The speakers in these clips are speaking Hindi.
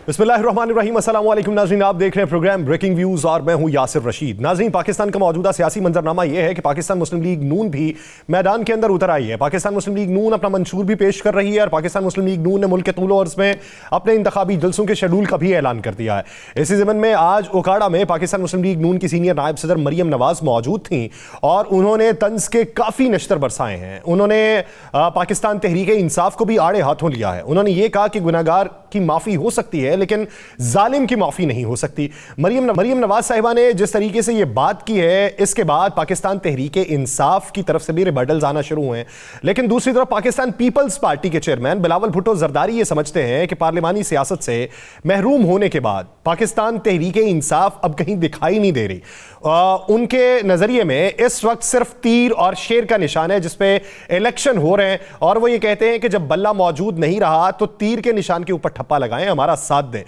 बिस्मिल्लाहिर्रहमानिर्रहीम, अस्सलाम वालेकुम नाज़रीन, आप देख रहे हैं प्रोग्राम ब्रेकिंग व्यूज़ और मैं हूं यासिर रशीद। नाज़रीन, पाकिस्तान का मौजूदा सियासी मंजरनामा यह है कि पाकिस्तान मुस्लिम लीग नून भी मैदान के अंदर उतर आई है। पाकिस्तान मुस्लिम लीग नून अपना मंशूर भी पेश कर रही है और पाकिस्तान मुस्लिम लीग नून ने मुल्क के तूल अर्ज़ में अपने इंतखाबी जलसों के शेड्यूल का भी ऐलान कर दिया है। इसी ज़मन में आज ओकाड़ा में पाकिस्तान मुस्लिम लीग नून की सीनियर नायब सदर मरियम नवाज मौजूद थी और उन्होंने तंज के काफ़ी नश्तर बरसाए हैं। उन्होंने पाकिस्तान तहरीक इंसाफ को भी आड़े हाथों लिया है। उन्होंने ये कहा कि गुनहगार की माफ़ी हो सकती है लेकिन जालिम की माफी नहीं हो सकती। मरियम नवाज साहिबा ने जिस तरीके से यह बात की है, इसके बाद पाकिस्तान तहरीक इंसाफ की तरफ से भी रिबटल्स आना शुरू हुए हैं। लेकिन दूसरी तरफ पाकिस्तान पीपल्स पार्टी के चेयरमैन बिलावल भुट्टो जरदारी ये समझते हैं कि पार्लिमानी सियासत से महरूम होने के बाद पाकिस्तान तहरीक इंसाफ अब कहीं दिखाई नहीं दे रही। उनके नजरिए में इस वक्त सिर्फ तीर और शेर का निशान है जिसपे इलेक्शन हो रहे हैं और वो ये कहते हैं कि जब बल्ला मौजूद नहीं रहा तो तीर के निशान के ऊपर ठप्पा लगाएं, हमारा साथ दें।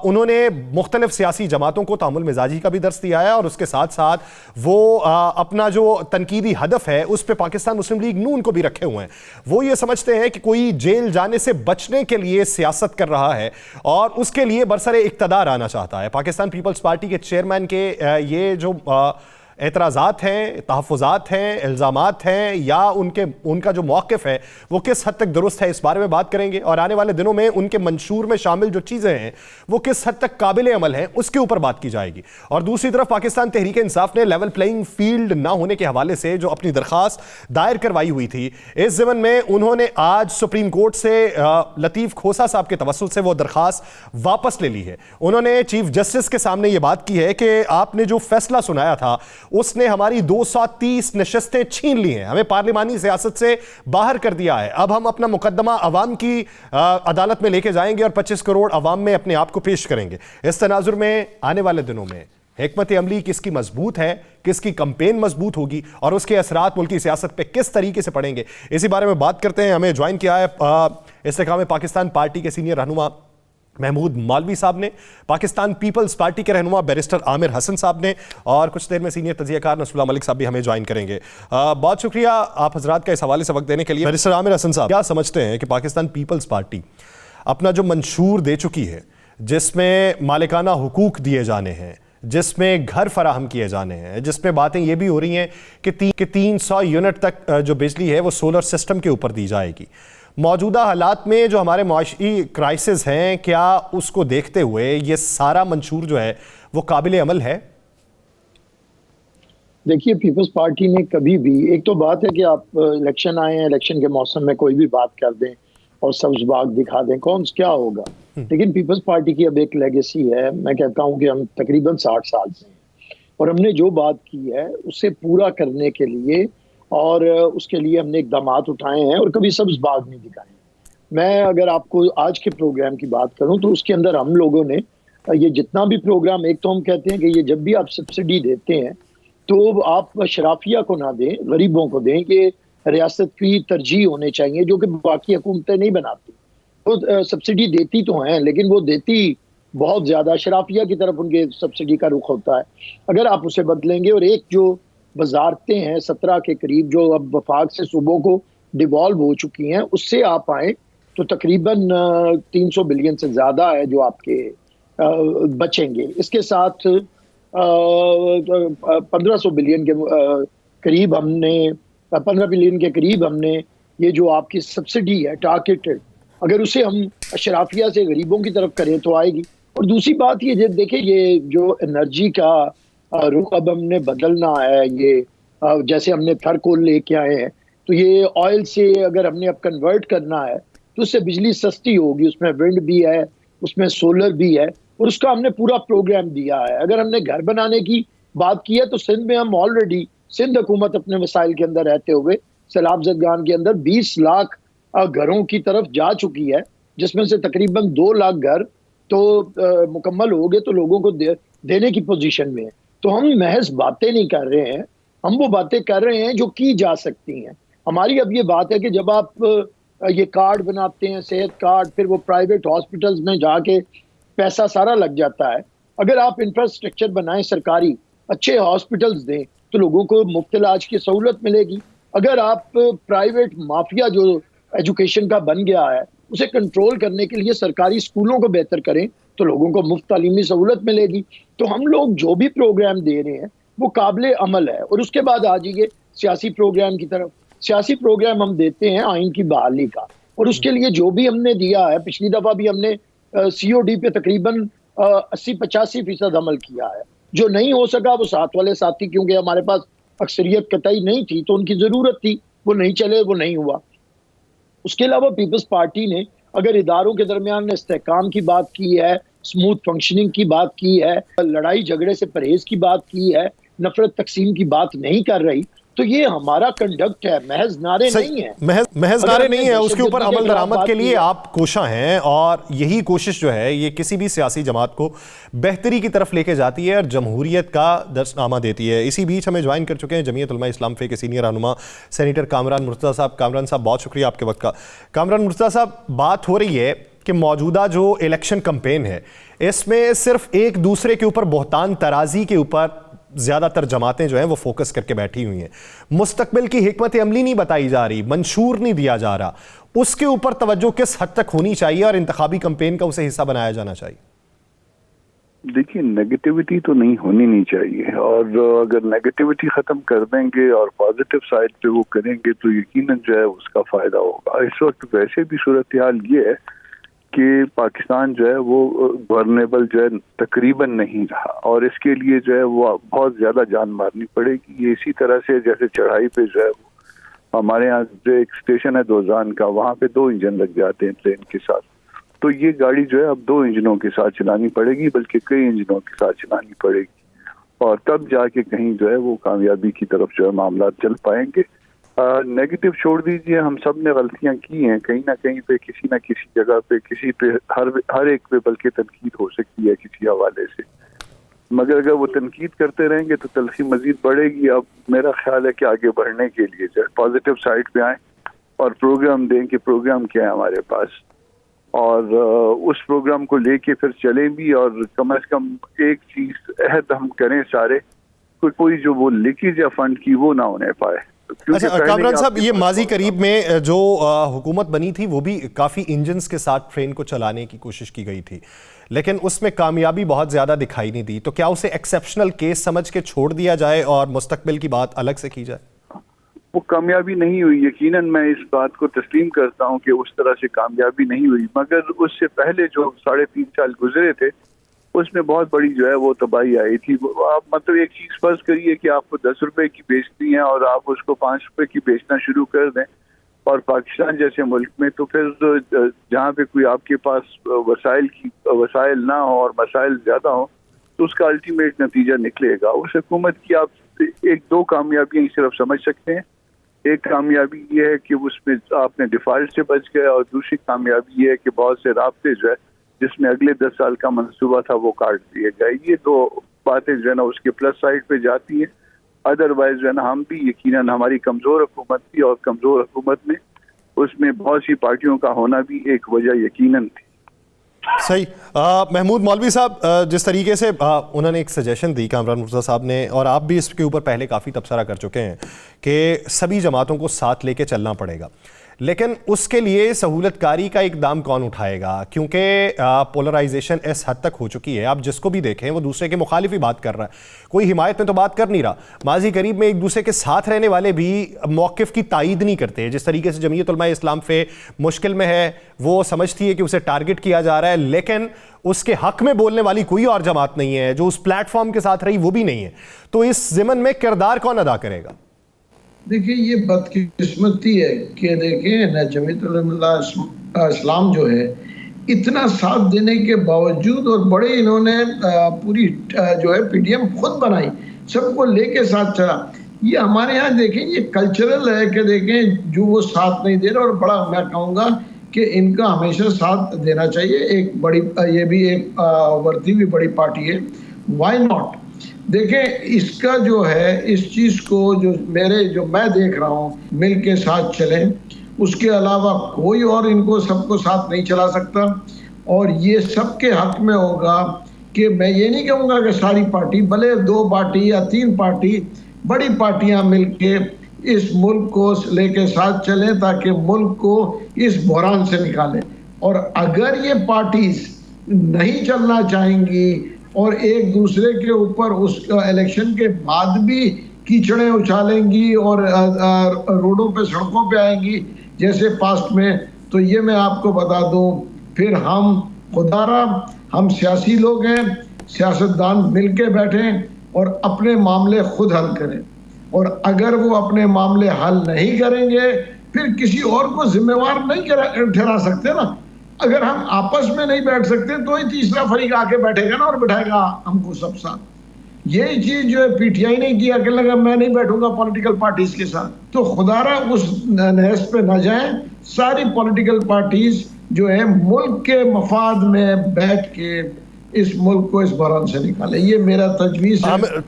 उन्होंने मुख्तलिफ सियासी जमातों को तामुल मिजाजी का भी दर्स दिया है और उसके साथ साथ वो अपना जो तनकीदी हदफ है उस पर पाकिस्तान मुस्लिम लीग नून को भी रखे हुए हैं। वो ये समझते हैं कि कोई जेल जाने से बचने के लिए सियासत कर रहा है और उसके लिए बरसरे इक्तदार आना चाहता है। पाकिस्तान पीपल्स पार्टी के चेयरमैन के ये जो एतराज़ात हैं, तहफ़्फ़ुज़ात हैं, इल्ज़ामात हैं या उनका जो मौक़िफ़ है वो किस हद तक दुरुस्त है, इस बारे में बात करेंगे और आने वाले दिनों में उनके मंशूर में शामिल जो चीज़ें हैं वो किस हद तक काबिल अमल हैं उसके ऊपर बात की जाएगी। और दूसरी तरफ पाकिस्तान तहरीक इंसाफ ने लेवल प्लेइंग फील्ड ना होने के हवाले से जो अपनी दरख्वास्त दायर करवाई हुई थी, इस ज़मन में उन्होंने आज सुप्रीम कोर्ट से लतीफ़ खोसा साहब के तवस्सुल से वो दरख्वास्त वापस ले ली है। उन्होंने चीफ जस्टिस के सामने ये बात की है कि आपने जो फैसला सुनाया था उसने हमारी 230 नशस्तें छीन ली हैं, हमें पार्लिमानी सियासत से बाहर कर दिया है। अब हम अपना मुकदमा अवाम की अदालत में लेके जाएंगे और 25 करोड़ अवाम में अपने आप को पेश करेंगे। इस तनाजुर में आने वाले दिनों में हिकमत अमली किसकी मजबूत है, किसकी कंपेन मजबूत होगी और उसके असरात मुल्की सियासत पे किस तरीके से पड़ेंगे, इसी बारे में बात करते हैं। हमें ज्वाइन किया है इस्तेकाम पाकिस्तान पार्टी के सीनियर रहनुमा महमूद मौलवी साहब ने, पाकिस्तान पीपल्स पार्टी के रहनुमा बैरिस्टर आमिर हसन साहब ने और कुछ देर में सीनियर तजियाकार नसरुल्लाह मलिक साहब भी हमें ज्वाइन करेंगे। बहुत शुक्रिया आप हजरात का इस हवाले से वक्त देने के लिए। बैरिस्टर आमिर हसन साहब, क्या समझते हैं कि पाकिस्तान पीपल्स पार्टी अपना जो मंशूर दे चुकी है जिसमें मालिकाना हुकूक दिए जाने हैं, जिसमें घर फराहम किए जाने हैं, जिसमें बातें ये भी हो रही हैं कि 300 यूनिट तक जो बिजली है वो सोलर सिस्टम के ऊपर दी जाएगी, मौजूदा हालात में जो हमारे माशी क्राइसिस हैं, क्या उसको देखते हुए ये सारा मंशूर जो है वो काबिल अमल है? देखिए, पीपल्स पार्टी ने कभी भी, एक तो बात है कि आप इलेक्शन आए हैं, इलेक्शन के मौसम में कोई भी बात कर दें और सब्ज बाग दिखा दें, कौन क्या होगा। लेकिन पीपल्स पार्टी की अब एक लेगेसी है। मैं कहता हूं कि हम तकरीबन 60 साल से हैं और हमने जो बात की है उसे पूरा करने के लिए और उसके लिए हमने इकदाम उठाए हैं और कभी सब्ज बाग नहीं दिखाए। मैं अगर आपको आज के प्रोग्राम की बात करूं तो उसके अंदर हम लोगों ने ये जितना भी प्रोग्राम, एक तो हम कहते हैं कि ये जब भी आप सब्सिडी देते हैं तो आप शराफिया को ना दें, गरीबों को दें, कि रियासत की तरजीह होने चाहिए जो कि बाकी हुकूमतें नहीं बनाती। तो सब्सिडी देती तो हैं लेकिन वो देती बहुत ज़्यादा शराफिया की तरफ उनके सब्सिडी का रुख होता है। अगर आप उसे बदलेंगे और एक जो वजारतें हैं 17 के करीब जो अब वफाक से सूबों को डिवॉल्व हो चुकी हैं, उससे आप आए तो तकरीबन 300 बिलियन से ज़्यादा है जो आपके बचेंगे। इसके साथ 1500 बिलियन के करीब हमने 15 बिलियन के करीब हमने ये जो आपकी सब्सिडी है टारगेटेड, अगर उसे हम अशराफिया से गरीबों की तरफ करें तो आएगी। और दूसरी बात ये देखिए, ये जो एनर्जी का रुख अब हमने बदलना है, ये जैसे हमने थर्कोल लेके आए हैं तो ये ऑयल से अगर हमने अब कन्वर्ट करना है तो उससे बिजली सस्ती होगी, उसमें विंड भी है, उसमें सोलर भी है और उसका हमने पूरा प्रोग्राम दिया है। अगर हमने घर बनाने की बात की है तो सिंध में हम ऑलरेडी, सिंध हुकूमत अपने वसाइल के अंदर रहते हुए सैलाब ज़दगान के अंदर 20 लाख घरों की तरफ जा चुकी है, जिसमें से तकरीबन 2 लाख घर तो मुकम्मल हो गए तो लोगों को देने की पोजीशन में है। तो हम महज बातें नहीं कर रहे हैं, हम वो बातें कर रहे हैं जो की जा सकती हैं। हमारी अब ये बात है कि जब आप ये कार्ड बनाते हैं, सेहत कार्ड, फिर वो प्राइवेट हॉस्पिटल्स में जाके पैसा सारा लग जाता है। अगर आप इंफ्रास्ट्रक्चर बनाएं, सरकारी अच्छे हॉस्पिटल्स दें तो लोगों को मुफ्त इलाज की सहूलत मिलेगी। अगर आप प्राइवेट माफिया जो एजुकेशन का बन गया है उसे कंट्रोल करने के लिए सरकारी स्कूलों को बेहतर करें तो लोगों को मुफ्त तालीमी सहूलत मिलेगी। तो हम लोग जो भी प्रोग्राम दे रहे हैं वो काबिल अमल है। और उसके बाद आ जाइए सियासी प्रोग्राम की तरफ। सियासी प्रोग्राम हम देते हैं आइन की बहाली का, और उसके लिए जो भी हमने दिया है, पिछली दफा भी हमने COD पे तकरीबन 80-85% अमल किया है। जो नहीं हो सका वो साथ वाले साथी, क्योंकि हमारे पास अक्सरियत कतई नहीं थी तो उनकी जरूरत थी, वो नहीं चले, वो नहीं हुआ। उसके अलावा पीपल्स पार्टी ने अगर इदारों के दरमियान इस्तेहकाम की बात की है, स्मूथ फंक्शनिंग की बात की है, लड़ाई झगड़े से परहेज की बात की है, नफरत तकसीम की बात नहीं कर रही, तो ये हमारा कंडक्ट है, महज नारे नहीं है। महज नारे नहीं है, उसके ऊपर अमल दरामद के लिए है। आप कोशा हैं, और यही कोशिश जो है ये किसी भी सियासी जमात को बेहतरी की तरफ लेके जाती है और जमहूरियत का दर्शनामा देती है। इसी बीच हमें ज्वाइन कर चुके हैं जमीयत उलमा इस्लाम फे के सीनियर रहनुमा सेनेटर कामरान मुर्तज़ा साहब। कामरान साहब, बहुत शुक्रिया आपके वक्त का। कामरान मुर्तज़ा साहब, बात हो रही है कि मौजूदा जो इलेक्शन कैंपेन है इसमें सिर्फ एक दूसरे के ऊपर बहतान तराजी के ऊपर ज्यादातर जमातें जो हैं वो फोकस करके बैठी हुई हैं। मुस्तकबिल की हिकमत अमली नहीं बताई जा रही, मंशूर नहीं दिया जा रहा, उसके ऊपर तवज्जो किस हद तक होनी चाहिए और इंतखाबी कैंपेन का उसे हिस्सा बनाया जाना चाहिए? देखिए, नेगेटिविटी तो नहीं चाहिए, और अगर नेगेटिविटी खत्म कर देंगे और पॉजिटिव साइड पे वो करेंगे तो यकीनन जो है उसका फायदा होगा। इस वक्त वैसे भी सूरत हाल ये है कि पाकिस्तान जो है वो गवर्नेबल जो है तकरीबन नहीं रहा, और इसके लिए जो है वो बहुत ज्यादा जान मारनी पड़ेगी। ये इसी तरह से जैसे चढ़ाई पे जो है वो हमारे यहाँ जो एक स्टेशन है दोजान का, वहाँ पे 2 इंजन लग जाते हैं ट्रेन के साथ, तो ये गाड़ी जो है अब 2 इंजनों के साथ चलानी पड़ेगी, बल्कि कई इंजनों के साथ चलानी पड़ेगी, और तब जाके कहीं जो है वो कामयाबी की तरफ जो है मामला चल पाएंगे। नेगेटिव छोड़ दीजिए, हम सब ने गलतियां की हैं, कहीं ना कहीं पे किसी ना किसी जगह पे किसी पे हर एक पे बल्कि तनकीद हो सकती है किसी हवाले से, मगर अगर वो तनकीद करते रहेंगे तो तलखी मजीद बढ़ेगी। अब मेरा ख्याल है कि आगे बढ़ने के लिए जो है पॉजिटिव साइड पे आए और प्रोग्राम दें कि प्रोग्राम क्या है हमारे पास, और उस प्रोग्राम को लेके फिर चलें भी, और कम से कम एक चीज अहद हम करें सारे, कोई जो वो लीकेज या फंड की वो ना होने पाए। अच्छा कामरान साहब, ये माजी करीब में जो हुकूमत बनी थी वो भी काफ़ी इंजन्स के साथ ट्रेन को चलाने की कोशिश की गई थी, लेकिन उसमें कामयाबी बहुत ज़्यादा दिखाई नहीं दी। तो क्या उसे एक्सेप्शनल केस समझ के छोड़ दिया जाए और मुस्तकबिल की बात अलग से की जाए? वो कामयाबी नहीं हुई, यकीनन मैं इस बात को तस्लीम करता हूँ कि उस तरह से कामयाबी नहीं हुई, मगर उससे पहले जो 3.5 साल गुजरे थे उसमें बहुत बड़ी जो है वो तबाही आई थी। आप मतलब एक चीज फर्ज करिए कि आपको 10 रुपए की बेचती है और आप उसको 5 रुपए की बेचना शुरू कर दें, और पाकिस्तान जैसे मुल्क में तो फिर जहाँ पे कोई आपके पास वसाइल ना हो और मसाइल ज्यादा हो तो उसका अल्टीमेट नतीजा निकलेगा। उस हुकूमत की आप 1-2 कामयाबियां सिर्फ समझ सकते हैं। एक कामयाबी ये है कि उसमें आपने डिफॉल्ट से बच गए, और दूसरी कामयाबी ये है कि बहुत से रास्ते जो है जिसमें अगले 10 साल का मंसूबा था वो काट दिए गए। ये 2 बातें जो है ना उसके प्लस साइड पे जाती है। अदरवाइज जो है ना हम भी यकीनन हमारी कमजोर हुकूमत थी, और कमजोर हुकूमत में उसमें बहुत सी पार्टियों का होना भी एक वजह यकीनन थी। सही। महमूद मौलवी साहब, जिस तरीके से उन्होंने एक सजेशन दी कामरान मुर्तज़ा साहब ने, और आप भी इसके ऊपर पहले काफ़ी तबसरा कर चुके हैं कि सभी जमातों को साथ लेके चलना पड़ेगा, लेकिन उसके लिए सहूलतकारी का इकदाम कौन उठाएगा? क्योंकि पोलराइजेशन इस हद तक हो चुकी है, आप जिसको भी देखें वो दूसरे के मुखालिफ ही बात कर रहा है, कोई हिमायत में तो बात कर नहीं रहा। माजी करीब में एक दूसरे के साथ रहने वाले भी मौक़िफ़ की तायीद नहीं करते। जिस तरीके से जमीयत उलमा इस्लाम फे मुश्किल में है, वो समझती है कि उसे टारगेट किया जा रहा है, लेकिन उसके हक में बोलने वाली कोई और जमात नहीं है, जो उस प्लेटफॉर्म के साथ रही वो भी नहीं है। तो इस ज़िमन में किरदार कौन अदा करेगा? देखिए, ये बदकिस्मती है कि देखें ना, जमीयत उलमा इस्लाम जो है इतना साथ देने के बावजूद, और बड़े इन्होंने पूरी जो है PDM खुद बनाई, सबको लेके साथ चला। ये हमारे यहाँ देखें ये कल्चरल है कि देखें जो वो साथ नहीं दे रहे, और बड़ा मैं कहूँगा कि इनका हमेशा साथ देना चाहिए। एक बड़ी ये भी एक उभरती हुई बड़ी पार्टी है, वाई नॉट। देखें, इसका जो है इस चीज़ को जो मैं देख रहा हूँ, मिल के साथ चलें, उसके अलावा कोई और इनको सबको साथ नहीं चला सकता, और ये सबके हक में होगा कि मैं ये नहीं कहूँगा कि सारी पार्टी, भले 2 पार्टी या 3 पार्टी, बड़ी पार्टियाँ मिल के इस मुल्क को लेके साथ चलें, ताकि मुल्क को इस बहरान से निकालें। और अगर ये पार्टीज नहीं चलना चाहेंगी और एक दूसरे के ऊपर उस इलेक्शन के बाद भी कीचड़े उछालेंगी और रोडों पे सड़कों पे आएंगी जैसे पास्ट में, तो ये मैं आपको बता दूं, फिर हम खुदारा हम सियासी लोग हैं, सियासतदान मिल के बैठें और अपने मामले खुद हल करें। और अगर वो अपने मामले हल नहीं करेंगे फिर किसी और को जिम्मेवार नहीं ठहरा सकते ना। अगर हम आपस में नहीं बैठ सकते तो ही तीसरा फरीक आके बैठेगा ना और बिठाएगा हमको सब साथ। यही चीज जो है पीटीआई ने किया कि लगा मैं नहीं बैठूंगा पॉलिटिकल पार्टीज के साथ, तो खुदारा उस नहज पे न जाएं। सारी पॉलिटिकल पार्टीज जो है मुल्क के मफाद में बैठ के इस मुल्क को इस बहरान से निकाले, ये मेरा तजवीज़ है।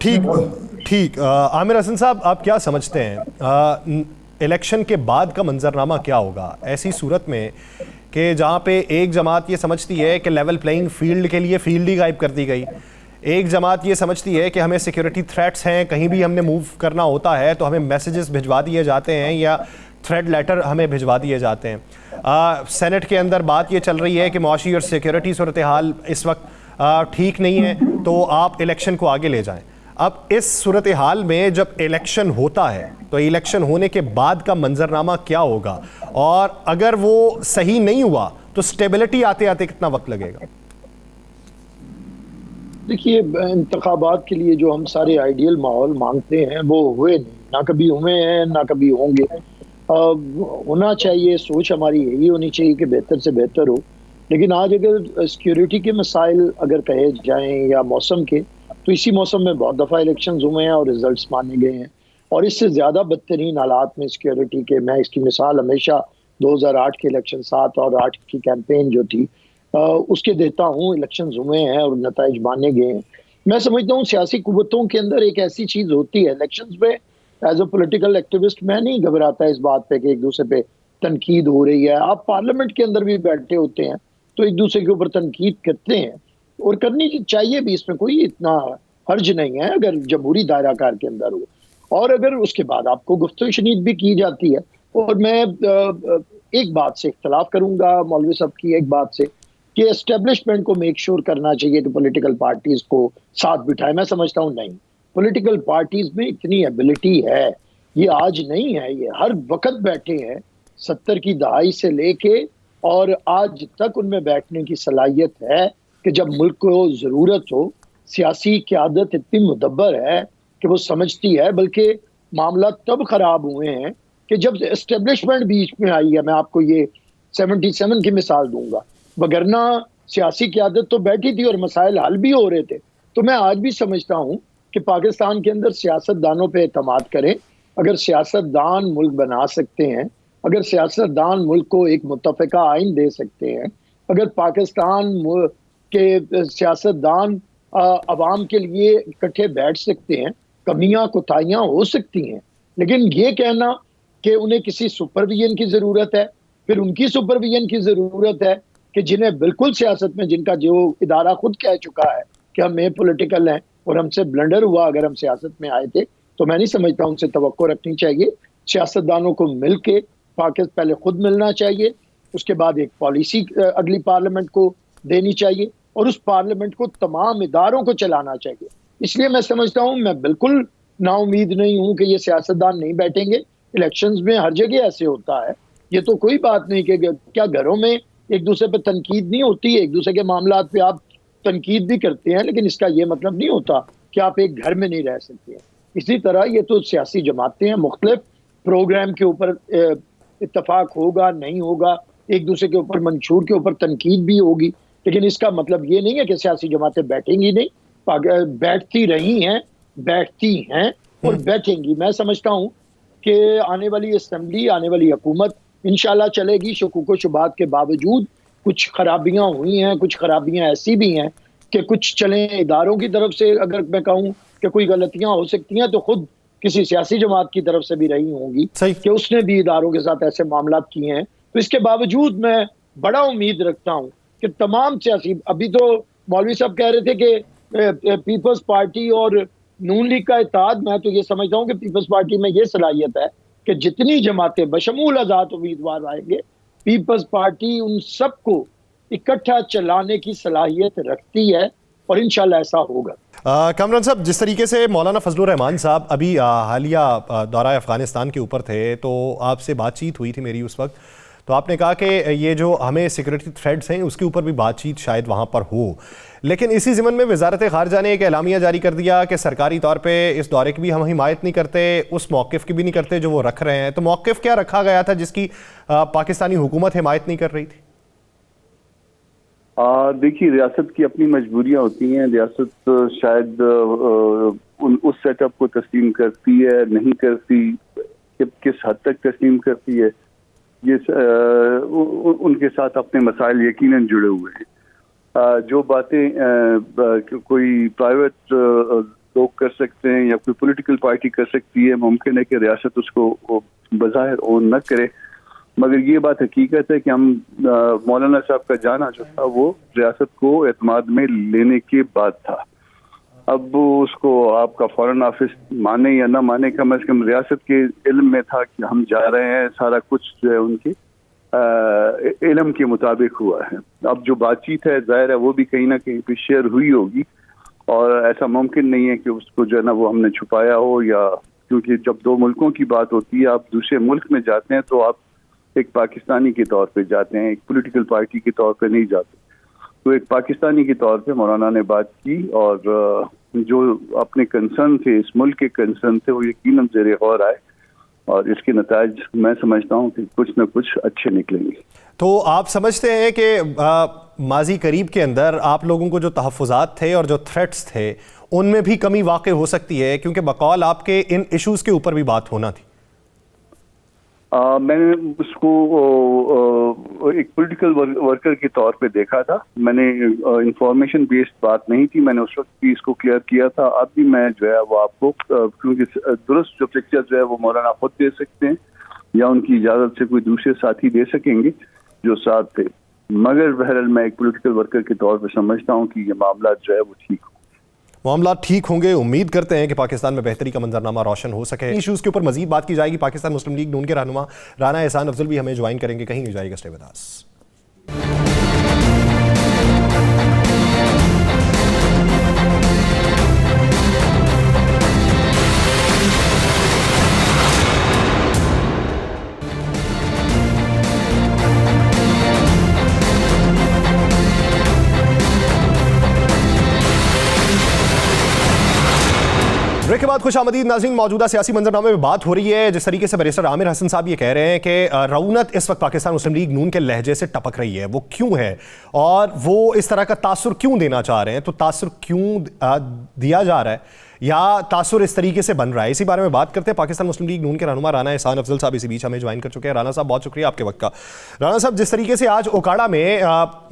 ठीक आमिर हसन साहब, आप क्या समझते हैं इलेक्शन के बाद का मंजरनामा क्या होगा ऐसी सूरत में कि जहाँ पे एक जमात ये समझती है कि लेवल प्लेइंग फील्ड के लिए फील्ड ही गायब कर दी गई, एक जमात ये समझती है कि हमें सिक्योरिटी थ्रेट्स हैं, कहीं भी हमने मूव करना होता है तो हमें मैसेजेस भिजवा दिए जाते हैं या थ्रेड लेटर हमें भिजवा दिए जाते हैं। सेनेट के अंदर बात ये चल रही है कि मुआशी और सिक्योरिटी सूरत हाल इस वक्त ठीक नहीं है तो आप इलेक्शन को आगे ले जाएं। अब इस सूरत हाल में जब इलेक्शन होता है तो इलेक्शन होने के बाद का मंजरनामा क्या होगा, और अगर वो सही नहीं हुआ तो स्टेबिलिटी आते आते कितना वक्त लगेगा? देखिए, इंतखाबात के लिए जो हम सारे आइडियल माहौल मांगते हैं वो हुए नहीं, ना कभी हुए हैं ना कभी होंगे। होना चाहिए, सोच हमारी यही होनी चाहिए कि बेहतर से बेहतर हो। लेकिन आज अगर सिक्योरिटी के मसाइल अगर कहे जाएं या मौसम के, तो इसी मौसम में बहुत दफ़ा इलेक्शंस हुए हैं और रिजल्ट्स माने गए हैं। और इससे ज़्यादा बदतरीन हालात में सिक्योरिटी के, मैं इसकी मिसाल हमेशा 2008 के इलेक्शन, 7 और 8 की कैंपेन जो थी उसके देता हूँ। इलेक्शंस हुए हैं और नताइज माने गए हैं। मैं समझता हूँ सियासी कुव्वतों के अंदर एक ऐसी चीज़ होती है इलेक्शंस में, एज अ पॉलिटिकल एक्टिविस्ट मैं नहीं घबराता इस बात पे कि एक दूसरे पे तनकीद हो रही है। आप पार्लियामेंट के अंदर भी बैठे होते हैं तो एक दूसरे के ऊपर तनकीद करते हैं और करनी चाहिए भी, इसमें कोई इतना हर्ज नहीं है अगर जमहूरी दायरा कार के अंदर हो। और अगर उसके बाद आपको गुफ्तगू शनीद भी की जाती है। और मैं एक बात से इख्तलाफ करूंगा मौलवी साहब की एक बात से कि एस्टेब्लिशमेंट को मेक श्योर करना चाहिए कि पॉलिटिकल पार्टीज को साथ बिठाए। मैं समझता हूँ नहीं, पॉलिटिकल पार्टीज में इतनी एबिलिटी है, ये आज नहीं है, ये हर वक्त बैठे हैं 70 की दहाई से लेके और आज तक उनमें बैठने की सलाहियत है कि जब मुल्क को ज़रूरत हो। सियासी क़यादत इतनी मुदब्बर है कि वो समझती है, बल्कि मामला तब ख़राब हुए हैं कि जब एस्टेब्लिशमेंट बीच में आई है। मैं आपको ये 77 की मिसाल दूंगा, वगरना सियासी क़यादत तो बैठी थी और मसाइल हल भी हो रहे थे। तो मैं आज भी समझता हूँ कि पाकिस्तान के अंदर सियासतदानों पर एतमाद करें। अगर सियासतदान मुल्क बना सकते हैं, अगर सियासतदान मुल्क को एक मुत्तफ़िका आइन दे सकते हैं, अगर पाकिस्तान के सियासतदान अवाम के लिए इकट्ठे बैठ सकते हैं, कमियां कोताहियां हो सकती हैं, लेकिन ये कहना कि उन्हें किसी सुपरविजन की ज़रूरत है, फिर उनकी सुपरविजन की ज़रूरत है कि जिन्हें बिल्कुल सियासत में, जिनका जो इदारा खुद कह चुका है कि हम पॉलिटिकल हैं और हमसे ब्लंडर हुआ अगर हम सियासत में आए थे, तो मैं नहीं समझता उनसे तवक्को रखनी चाहिए। सियासतदानों को मिल के पाकिस्तान पहले खुद मिलना चाहिए, उसके बाद एक पॉलिसी अगली पार्लियामेंट को देनी चाहिए और उस पार्लियामेंट को तमाम इदारों को चलाना चाहिए। इसलिए मैं समझता हूँ, मैं बिल्कुल नाउमीद नहीं हूँ कि ये सियासतदान नहीं बैठेंगे। इलेक्शंस में हर जगह ऐसे होता है, ये तो कोई बात नहीं कि क्या घरों में एक दूसरे पे तनकीद नहीं होती है, एक दूसरे के मामलात पे आप तनकीद भी करते हैं, लेकिन इसका ये मतलब नहीं होता कि आप एक घर में नहीं रह सकते हैं। इसी तरह ये तो सियासी जमातें हैं, मुख्तलिफ प्रोग्राम के ऊपर इत्तफाक होगा नहीं होगा, एक दूसरे के ऊपर मंशूर के ऊपर तनकीद भी होगी, लेकिन इसका मतलब ये नहीं है कि सियासी जमातें बैठेंगी नहीं। बैठती रही हैं, बैठती हैं और बैठेंगी। मैं समझता हूँ कि आने वाली असेंबली, आने वाली हुकूमत इंशाल्लाह चलेगी। शुकूक व शुबात के बावजूद कुछ खराबियां हुई हैं, कुछ खराबियां ऐसी भी हैं कि कुछ चले इदारों की तरफ से अगर मैं कहूँ कि कोई गलतियां हो सकती हैं तो खुद किसी सियासी जमात की तरफ से भी रही होंगी कि उसने भी इदारों के साथ ऐसे मामला किए हैं। तो इसके बावजूद मैं बड़ा उम्मीद रखता हूँ कि तमाम सियासी, अभी तो मौलवी साहब कह रहे थे कि पीपल्स पार्टी और नून लीग का इत्तेहाद, मैं तो ये समझता हूँ कि पीपल्स पार्टी में ये सलाहियत है कि जितनी जमातें बशमूल आज़ाद उम्मीदवार आएंगे पीपल्स पार्टी उन सबको इकट्ठा चलाने की सलाहियत रखती है और इंशाल्लाह ऐसा होगा। कामरान साहब, जिस तरीके से मौलाना फजलुर रहमान साहब अभी हालिया दौरा अफगानिस्तान के ऊपर थे, तो आपसे बातचीत हुई थी मेरी उस वक्त, तो आपने कहा कि ये जो हमें सिक्योरिटी थ्रेट्स हैं उसके ऊपर भी बातचीत शायद वहाँ पर हो, लेकिन इसी ज़िमन में वजारत खारजा ने एक एलामिया जारी कर दिया कि सरकारी तौर पे इस दौरे की भी हम हिमायत नहीं करते, उस मौक़िफ़ की भी नहीं करते जो वो रख रहे हैं। तो मौक़िफ़ क्या रखा गया था जिसकी पाकिस्तानी हुकूमत हिमायत नहीं कर रही थी? देखिए, रियासत की अपनी मजबूरियां होती हैं। रियासत शायद उस सेटअप को तस्लीम करती है, नहीं करती, किस हद तक तस्लीम करती है, ये उनके साथ अपने मसाइल यकीनन जुड़े हुए हैं। जो बातें कोई प्राइवेट लोग कर सकते हैं या कोई पॉलिटिकल पार्टी कर सकती है, मुमकिन है कि रियासत उसको बज़ाहिर ओन न करे, मगर ये बात हकीकत है कि हम मौलाना साहब का जाना जो था वो रियासत को एतमाद में लेने के बाद था। अब उसको आपका फॉरेन ऑफिस माने या ना माने, कम से कम रियासत के इल्म में था कि हम जा रहे हैं, सारा कुछ जो है उनके इल्म के मुताबिक हुआ है। अब जो बातचीत है जाहिर है वो भी कहीं ना कहीं पे शेयर हुई होगी, और ऐसा मुमकिन नहीं है कि उसको जो है ना वो हमने छुपाया हो, या क्योंकि जब दो मुल्कों की बात होती है, आप दूसरे मुल्क में जाते हैं तो आप एक पाकिस्तानी के तौर पे जाते हैं, एक पॉलिटिकल पार्टी के तौर पे नहीं जाते। तो एक पाकिस्तानी के तौर पे मौलाना ने बात की, और जो अपने कंसर्न थे, इस मुल्क के कंसर्न थे, वो यकीनन ज़ेरे गौर आए, और इसके नताज मैं समझता हूँ कि कुछ न कुछ अच्छे निकलेंगे। तो आप समझते हैं कि माजी करीब के अंदर आप लोगों को जो तहफ़्फ़ुज़ात थे और जो थ्रेट्स थे उनमें भी कमी वाक़ई हो सकती है, क्योंकि बकौल आपके इन इशूज़ के ऊपर भी बात होना थी? मैंने उसको एक पॉलिटिकल वर्कर के तौर पे देखा था। मैंने इंफॉर्मेशन बेस्ड बात नहीं थी, मैंने उस वक्त भी इसको क्लियर किया था। अब भी मैं जो है वो आपको क्योंकि दुरुस्त जो पिक्चर जो है वो मौलाना खुद दे सकते हैं या उनकी इजाज़त से कोई दूसरे साथी दे सकेंगे जो साथ थे, मगर बहरहाल मैं एक पॉलिटिकल वर्कर के तौर पे समझता हूँ कि ये मामला जो है वो ठीक हो। मामला ठीक होंगे, उम्मीद करते हैं कि पाकिस्तान में बेहतरी का मंजरनामा रोशन हो सके। इश्यूज़ के ऊपर मजीद बात की जाएगी। पाकिस्तान मुस्लिम लीग नून के रहनुमा राना एहसान अफजल भी हमें ज्वाइन करेंगे, कहीं नहीं जाएगा, स्टे विद अस। ब्रेक के बाद खुश आमदीद नाज़रीन। मौजूदा सियासी मंजरनामे में बात हो रही है, जिस तरीके से बैरिस्टर आमिर हसन साहब ये कह रहे हैं कि रऊनत इस वक्त पाकिस्तान मुस्लिम लीग नून के लहजे से टपक रही है, वो क्यों है और वो इस तरह का तासुर क्यों देना चाह रहे हैं? तो तासुर क्यों दिया जा रहा है या तासुर इस तरीके से बन रहा है, इसी बारे में बात करते हैं। पाकिस्तान मुस्लिम लीग नून के रहनुमा राना एहसान अफजल साहब इसी बीच हमें ज्वाइन कर चुके हैं। राना साहब, बहुत शुक्रिया आपके वक्त का। राना साहब, जिस तरीके से आज ओकाड़ा में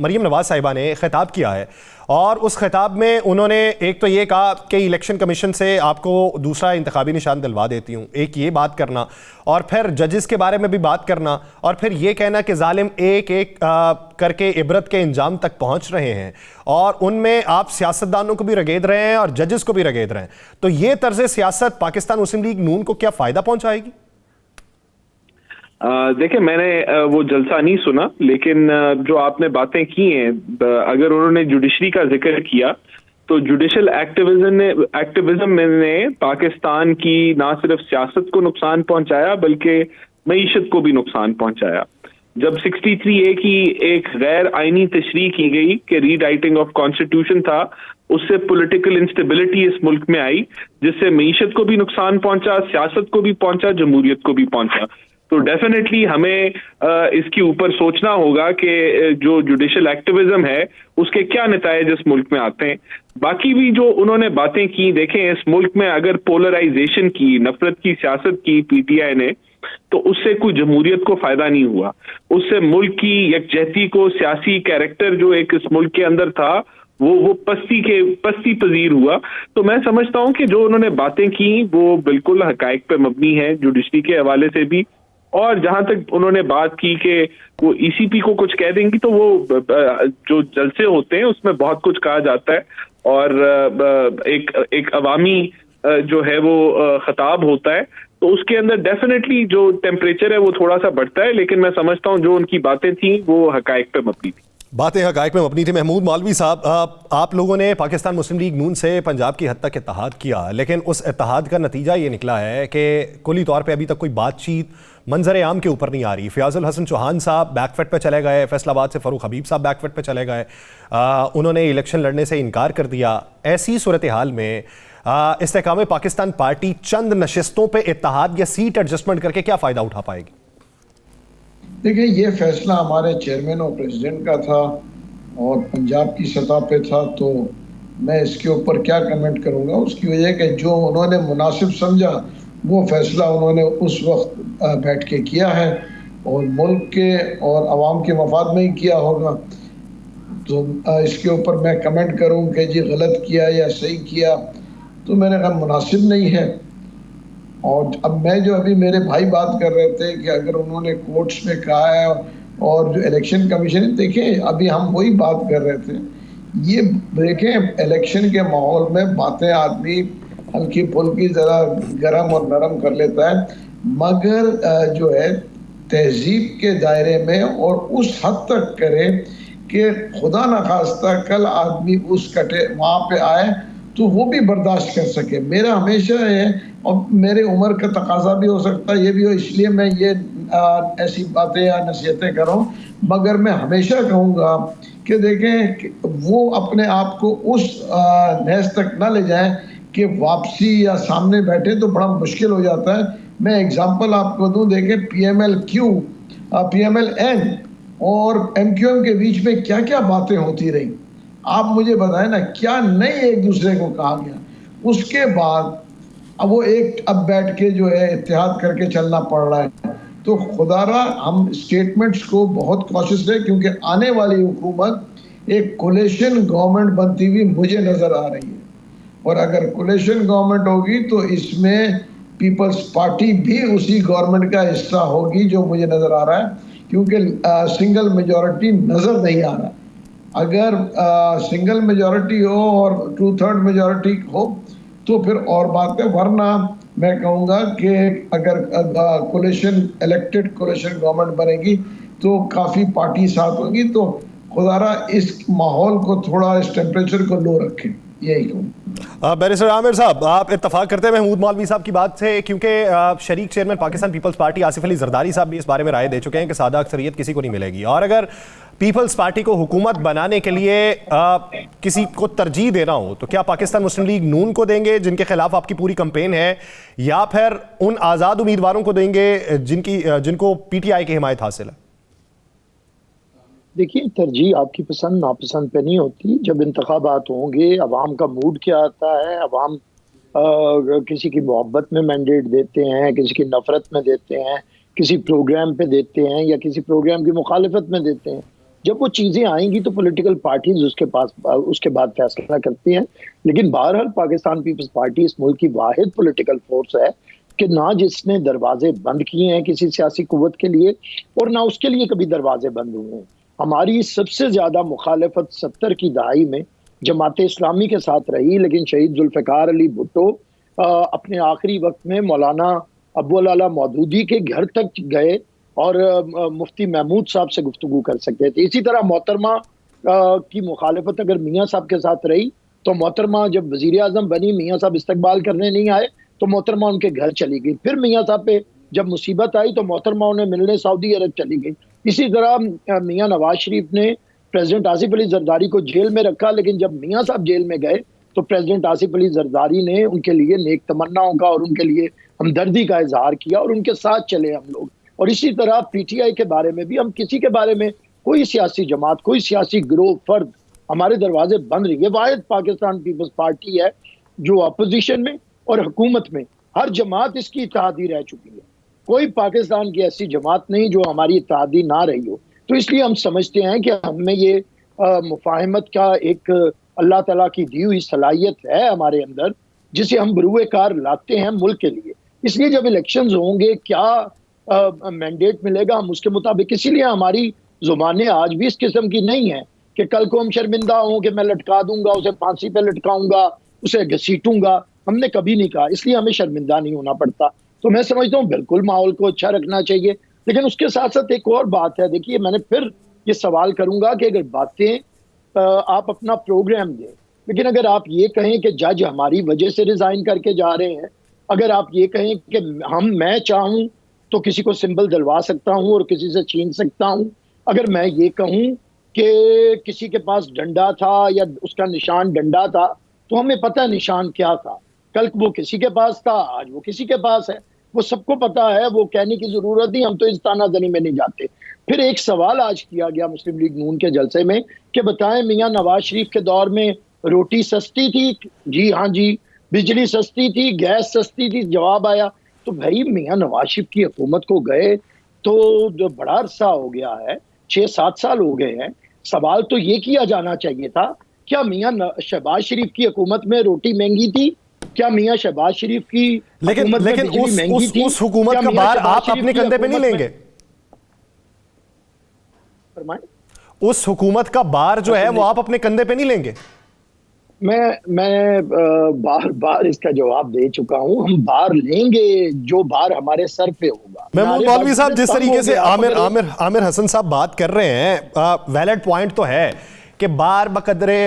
मरीम नवाज साहिबा ने खिताब किया है, और उस खिताब में उन्होंने एक तो ये कहा कि इलेक्शन कमीशन से आपको दूसरा इंतखाबी निशान दिलवा देती हूँ, एक ये बात करना, और फिर जजेस के बारे में भी बात करना, और फिर ये कहना कि जालिम एक एक करके इबरत के इंजाम तक पहुँच रहे हैं, और उनमें आप सियासतदानों को भी रगेद रहे हैं और जजेस को भी रगेद रहे हैं। तो ये तर्ज सियासत पाकिस्तान मुस्लिम लीग नून को क्या फ़ायदा पहुँचाएगी? देखिए, मैंने वो जलसा नहीं सुना, लेकिन जो आपने बातें की हैं, अगर उन्होंने जुडिशरी का जिक्र किया तो जुडिशल एक्टिविज्म ने पाकिस्तान की ना सिर्फ सियासत को नुकसान पहुंचाया बल्कि मईशत को भी नुकसान पहुंचाया। जब 63A की एक गैर आईनी तशरीह की गई कि रीराइटिंग ऑफ कॉन्स्टिट्यूशन था, उससे पॉलिटिकल इंस्टेबिलिटी इस मुल्क में आई, जिससे मईशत को भी नुकसान पहुंचा, सियासत को भी पहुंचा, जमहूरियत को भी पहुंचा। तो डेफिनेटली हमें इसके ऊपर सोचना होगा कि जो जुडिशल एक्टिविज्म है उसके क्या नतायज इस मुल्क में आते हैं। बाकी भी जो उन्होंने बातें की, देखें, इस मुल्क में अगर पोलराइजेशन की, नफरत की सियासत की पीटीआई ने, तो उससे कोई जमहूरियत को फायदा नहीं हुआ। उससे मुल्क की यकजहती को, सियासी कैरेक्टर जो एक इस मुल्क के अंदर था वो पस्ती पजीर हुआ। तो मैं समझता हूं कि जो उन्होंने बातें की वो बिल्कुल हकायक पे मबनी है, जुडिशरी के हवाले से भी। और जहां तक उन्होंने बात की कि वो ईसीपी को कुछ कह देंगी, तो वो जो जलसे होते हैं उसमें बहुत कुछ कहा जाता है, और एक अवामी जो है वो खिताब होता है, तो उसके अंदर डेफिनेटली जो टेम्परेचर है वो थोड़ा सा बढ़ता है, लेकिन मैं समझता हूँ जो उनकी बातें थी वो हकायक पे मबनी थी। बातें हकायक में मबनी थी। महमूद मौलवी साहब, आप लोगों ने पाकिस्तान मुस्लिम लीग नून से पंजाब की हद तक इत्तेहाद किया, लेकिन उस इत्तेहाद का नतीजा ये निकला है कि कुली तौर पे अभी तक कोई बातचीत मंजर आम के ऊपर नहीं आ रही। फयाजुल हसन चौहान साहब बैकफुट पे चले गए, फैसलाबाद से फ़रूक हबीब साहब बैकफुट पे चले गए, उन्होंने इलेक्शन लड़ने से इनकार कर दिया। ऐसी सूरत हाल में इस्तेकाम पाकिस्तान पार्टी चंद नशिस्तों पर इत्तेहाद या सीट एडजस्टमेंट करके क्या फ़ायदा उठा पाएगी? देखिए, ये फैसला हमारे चेयरमैन और प्रेसिडेंट का था और पंजाब की सतह पे था, तो मैं इसके ऊपर क्या कमेंट करूंगा। उसकी वजह कि जो उन्होंने मुनासिब समझा वो फैसला उन्होंने उस वक्त बैठ के किया है और मुल्क के और आवाम के मफाद में ही किया होगा। तो इसके ऊपर मैं कमेंट करूं कि जी गलत किया या सही किया, तो मैंने कहा मुनासिब नहीं है। और अब मैं जो अभी मेरे भाई बात कर रहे थे कि अगर उन्होंने कोर्ट्स में कहा है और जो इलेक्शन कमीशन, देखें अभी हम वही बात कर रहे थे, ये देखें इलेक्शन के माहौल में बातें आदमी हल्की फुल्की ज़रा गरम और नरम कर लेता है, मगर जो है तहजीब के दायरे में और उस हद तक करे कि खुदा न खास्ता कल आदमी उस कटे वहाँ पे आए तो वो भी बर्दाश्त कर सके। मेरा हमेशा है, और मेरे उम्र का तकाजा भी हो सकता है ये भी हो, इसलिए मैं ये ऐसी बातें या नसीहतें कर रहा हूँ, मगर मैं हमेशा कहूँगा कि देखें कि वो अपने आप को उस नहज तक ना ले जाएं कि वापसी या सामने बैठे तो बड़ा मुश्किल हो जाता है। मैं एग्जांपल आपको दूं, देखें PML-Q, PML-N और MQM के बीच में क्या क्या बातें होती रही, आप मुझे बताएं ना, क्या नहीं एक दूसरे को कहा गया। उसके बाद अब वो एक अब बैठ के जो है इत्तेहाद करके चलना पड़ रहा है। तो खुदारा हम स्टेटमेंट्स को बहुत कॉशियस रहे, क्योंकि आने वाली हुकूमत एक कोलेशन गवर्नमेंट बनती हुई मुझे नज़र आ रही है, और अगर कोलेशन गवर्नमेंट होगी तो इसमें पीपल्स पार्टी भी उसी गवर्नमेंट का हिस्सा होगी जो मुझे नज़र आ रहा है, क्योंकि सिंगल मेजॉरिटी नज़र नहीं आ रहा। अगर सिंगल मेजॉरिटी हो और 2/3 मेजॉरिटी हो तो फिर और बात है, वरना मैं कहूँगा कि अगर कोलेशन इलेक्टेड कोलेशन गवर्नमेंट बनेगी तो काफ़ी पार्टी साथ होगी। तो खुदारा इस माहौल को थोड़ा, इस टेम्परेचर को लो रखें, यही कहूँ। बैरिस्टर आमिर साहब, आप इत्तफाक करते हैं महमूद मौलवी साहब की बात से, क्योंकि शरीक chairman Pakistan Peoples Party Asif Ali Zardari sahab भी इस बारे में राय दे चुके हैं कि सादा अक्सरियत किसी को नहीं मिलेगी, और अगर पीपल्स पार्टी को हुकूमत बनाने के लिए किसी को तरजीह देना हो तो क्या पाकिस्तान मुस्लिम लीग नून को देंगे जिनके खिलाफ आपकी पूरी कैंपेन है, या फिर उन आज़ाद उम्मीदवारों को देंगे जिनको PTI की हिमायत हासिल है? देखिए, तरजीह आपकी पसंद नापसंद पे नहीं होती। जब इंतखाबात होंगे, अवाम का मूड क्या आता है, अवाम किसी की मोहब्बत में मैंडेट देते हैं, किसी की नफरत में देते हैं, किसी प्रोग्राम पे देते हैं या किसी प्रोग्राम की मुखालिफत में देते हैं। जब वो चीज़ें आएंगी तो पॉलिटिकल पार्टीज उसके बाद फैसला करती हैं। लेकिन बहरहाल पाकिस्तान पीपल्स पार्टी इस मुल्क की वाहिद पॉलिटिकल फोर्स है कि ना जिसने दरवाजे बंद किए हैं किसी सियासी कुव्वत के लिए और ना उसके लिए कभी दरवाजे बंद हुए हैं। हमारी सबसे ज़्यादा मुखालफत 70 की दहाई में जमात इस्लामी के साथ रही, लेकिन शहीद जुल्फ़िकार अली भुट्टो अपने आखिरी वक्त में मौलाना अब्बुल आला मौदूदी के घर तक गए और मुफ्ती महमूद साहब से गुफ्तगू कर सकते थे। इसी तरह मोहतरमा की मुखालफत अगर मियाँ साहब के साथ रही तो मोहतरमा जब वज़ीर आज़म बनी, मियाँ साहब इस्तकबाल करने नहीं आए तो मोहतरमा उनके घर चली गई। फिर मियाँ साहब पे जब मुसीबत आई तो मोहतरमा उन्हें मिलने सऊदी अरब चली गई। इसी तरह मियाँ नवाज शरीफ ने प्रेसिडेंट आसिफ अली जरदारी को जेल में रखा, लेकिन जब मियाँ साहब जेल में गए तो प्रेसिडेंट आसिफ अली जरदारी ने उनके लिए नेक तमन्नाओं का और उनके लिए हमदर्दी का इजहार किया और उनके साथ चले हम लोग। और इसी तरह PTI के बारे में भी हम किसी के बारे में, कोई सियासी जमात, कोई सियासी गिरोह, फर्द हमारे दरवाजे बंद नहीं। ये वाहिद पाकिस्तान पीपल्स पार्टी है जो अपोजिशन में और हुकूमत में हर जमात इसकी इत्तेहादी रह चुकी है। कोई पाकिस्तान की ऐसी जमात नहीं जो हमारी इत्तेहादी ना रही हो। तो इसलिए हम समझते हैं कि हमें ये मुफाहमत का एक अल्लाह ताला की दी हुई सलाहियत है हमारे अंदर, जिसे हम बरूए कार लाते हैं मुल्क के लिए। इसलिए जब इलेक्शंस होंगे, क्या मैंडेट मिलेगा, हम उसके मुताबिक, इसीलिए हमारी जुबानें आज भी इस किस्म की नहीं है कि कल को हम शर्मिंदा हों कि मैं लटका दूंगा, उसे फांसी पे लटकाऊंगा, उसे घसीटूंगा। हमने कभी नहीं कहा, इसलिए हमें शर्मिंदा नहीं होना पड़ता। तो मैं समझता हूँ बिल्कुल माहौल को अच्छा रखना चाहिए। लेकिन उसके साथ साथ एक और बात है, देखिए मैंने फिर ये सवाल करूंगा कि अगर बातें आप अपना प्रोग्राम दें, लेकिन अगर आप ये कहें कि जज हमारी वजह से रिजाइन करके जा रहे हैं, अगर आप ये कहें कि मैं चाहूं तो किसी को सिंबल दिलवा सकता हूं और किसी से छीन सकता हूं, अगर मैं ये कहूं कि किसी के पास डंडा था या उसका निशान डंडा था, तो हमें पता है निशान क्या था, कल वो किसी के पास था, आज वो किसी के पास है, वो सबको पता है, वो कहने की जरूरत नहीं, हम तो इस तानाजनी में नहीं जाते। फिर एक सवाल आज किया गया मुस्लिम लीग नून के जलसे में कि बताएं मियां नवाज शरीफ के दौर में रोटी सस्ती थी? जी हाँ जी। बिजली सस्ती थी, गैस सस्ती थी? जवाब आया। तो भाई मियां नवाज शरीफ की हुकूमत को गए तो जो बड़ा अरसा हो गया है, 6-7 साल हो गए हैं, सवाल तो ये किया जाना चाहिए था, क्या मियां शहबाज शरीफ की हुकूमत में रोटी महंगी थी? क्या मियां शहबाज शरीफ की लेकिन उस हुकूमत का भार आप अपने कंधे पे नहीं लेंगे? उस हुकूमत का भार जो है वो आप अपने कंधे पे नहीं लेंगे? मैं बार बार इसका जवाब दे चुका हूं, हम भार लेंगे जो भार हमारे सर पे होगा। महमूद मौलवी साहब, जिस तरीके से आमिर हसन साहब बात कर रहे हैं, वैलिड पॉइंट तो है कि बार बकदरे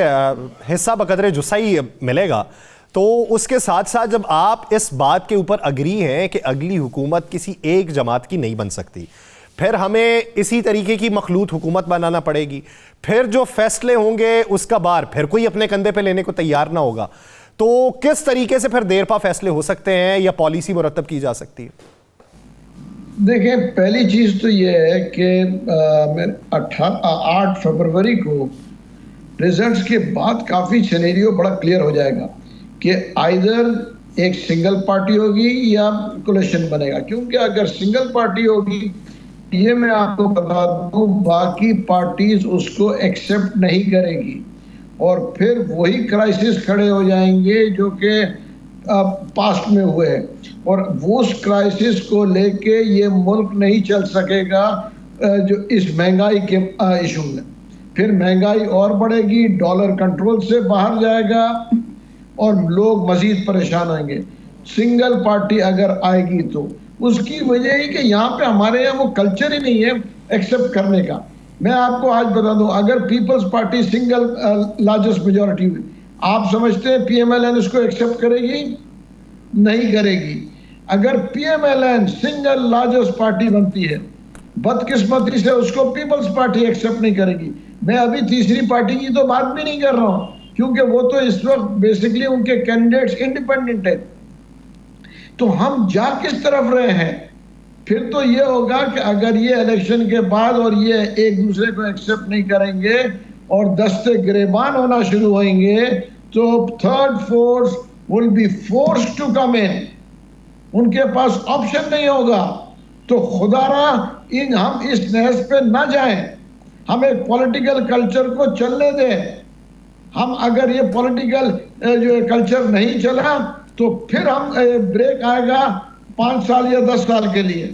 हिस्सा बकदरे जुस्साई मिलेगा, तो उसके साथ साथ जब आप इस बात के ऊपर अग्री हैं कि अगली हुकूमत किसी एक जमात की नहीं बन सकती, फिर हमें इसी तरीके की मखलूत हुकूमत बनाना पड़ेगी, फिर जो फैसले होंगे उसका बार फिर कोई अपने कंधे पे लेने को तैयार ना होगा, तो किस तरीके से फिर देरपा फैसले हो सकते हैं या पॉलिसी मुरतब की जा सकती है? देखिए, पहली चीज तो यह है कि 8 फरवरी को रिजल्ट्स के बाद काफी सिनेरियो बड़ा क्लियर हो जाएगा कि आइदर एक सिंगल पार्टी होगी या कोलिशन बनेगा। क्योंकि अगर सिंगल पार्टी होगी, ये मैं आपको बता दूं, बाकी पार्टीज उसको एक्सेप्ट नहीं करेगी और फिर वही क्राइसिस खड़े हो जाएंगे जो कि पास्ट में हुए हैं, और वो उस क्राइसिस को लेके ये मुल्क नहीं चल सकेगा जो इस महंगाई के इशू में। फिर महंगाई और बढ़ेगी, डॉलर कंट्रोल से बाहर जाएगा और लोग मजीद परेशान होंगे। सिंगल पार्टी अगर आएगी तो उसकी वजह है कि यहाँ पे हमारे यहाँ वो कल्चर ही नहीं है एक्सेप्ट करने का। मैं आपको आज बता दूं, अगर Peoples Party single largest majority हुई, आप समझते हैं पीएमएलएन इसको एक्सेप्ट करेगी? नहीं करेगी। अगर पीएमएलएन सिंगल लार्जेस्ट पार्टी बनती है, बदकिस्मती से उसको पीपल्स पार्टी एक्सेप्ट नहीं करेगी। मैं अभी तीसरी पार्टी की तो बात भी नहीं कर रहा हूँ, क्योंकि वो तो इस वक्त बेसिकली उनके कैंडिडेट्स इंडिपेंडेंट है। तो हम जा किस तरफ रहे हैं? फिर तो ये होगा कि अगर ये इलेक्शन के बाद और ये एक दूसरे को एक्सेप्ट नहीं करेंगे और दस्ते गिरेबान होना शुरू होंगे, तो third force will be forced to come in. उनके पास ऑप्शन नहीं होगा। तो खुदारा हम इस नहज पे ना जाएं, हम एक पॉलिटिकल कल्चर को चलने दें। हम अगर ये पॉलिटिकल जो कल्चर नहीं चला तो फिर हम ब्रेक आएगा 5 साल या 10 साल के लिए,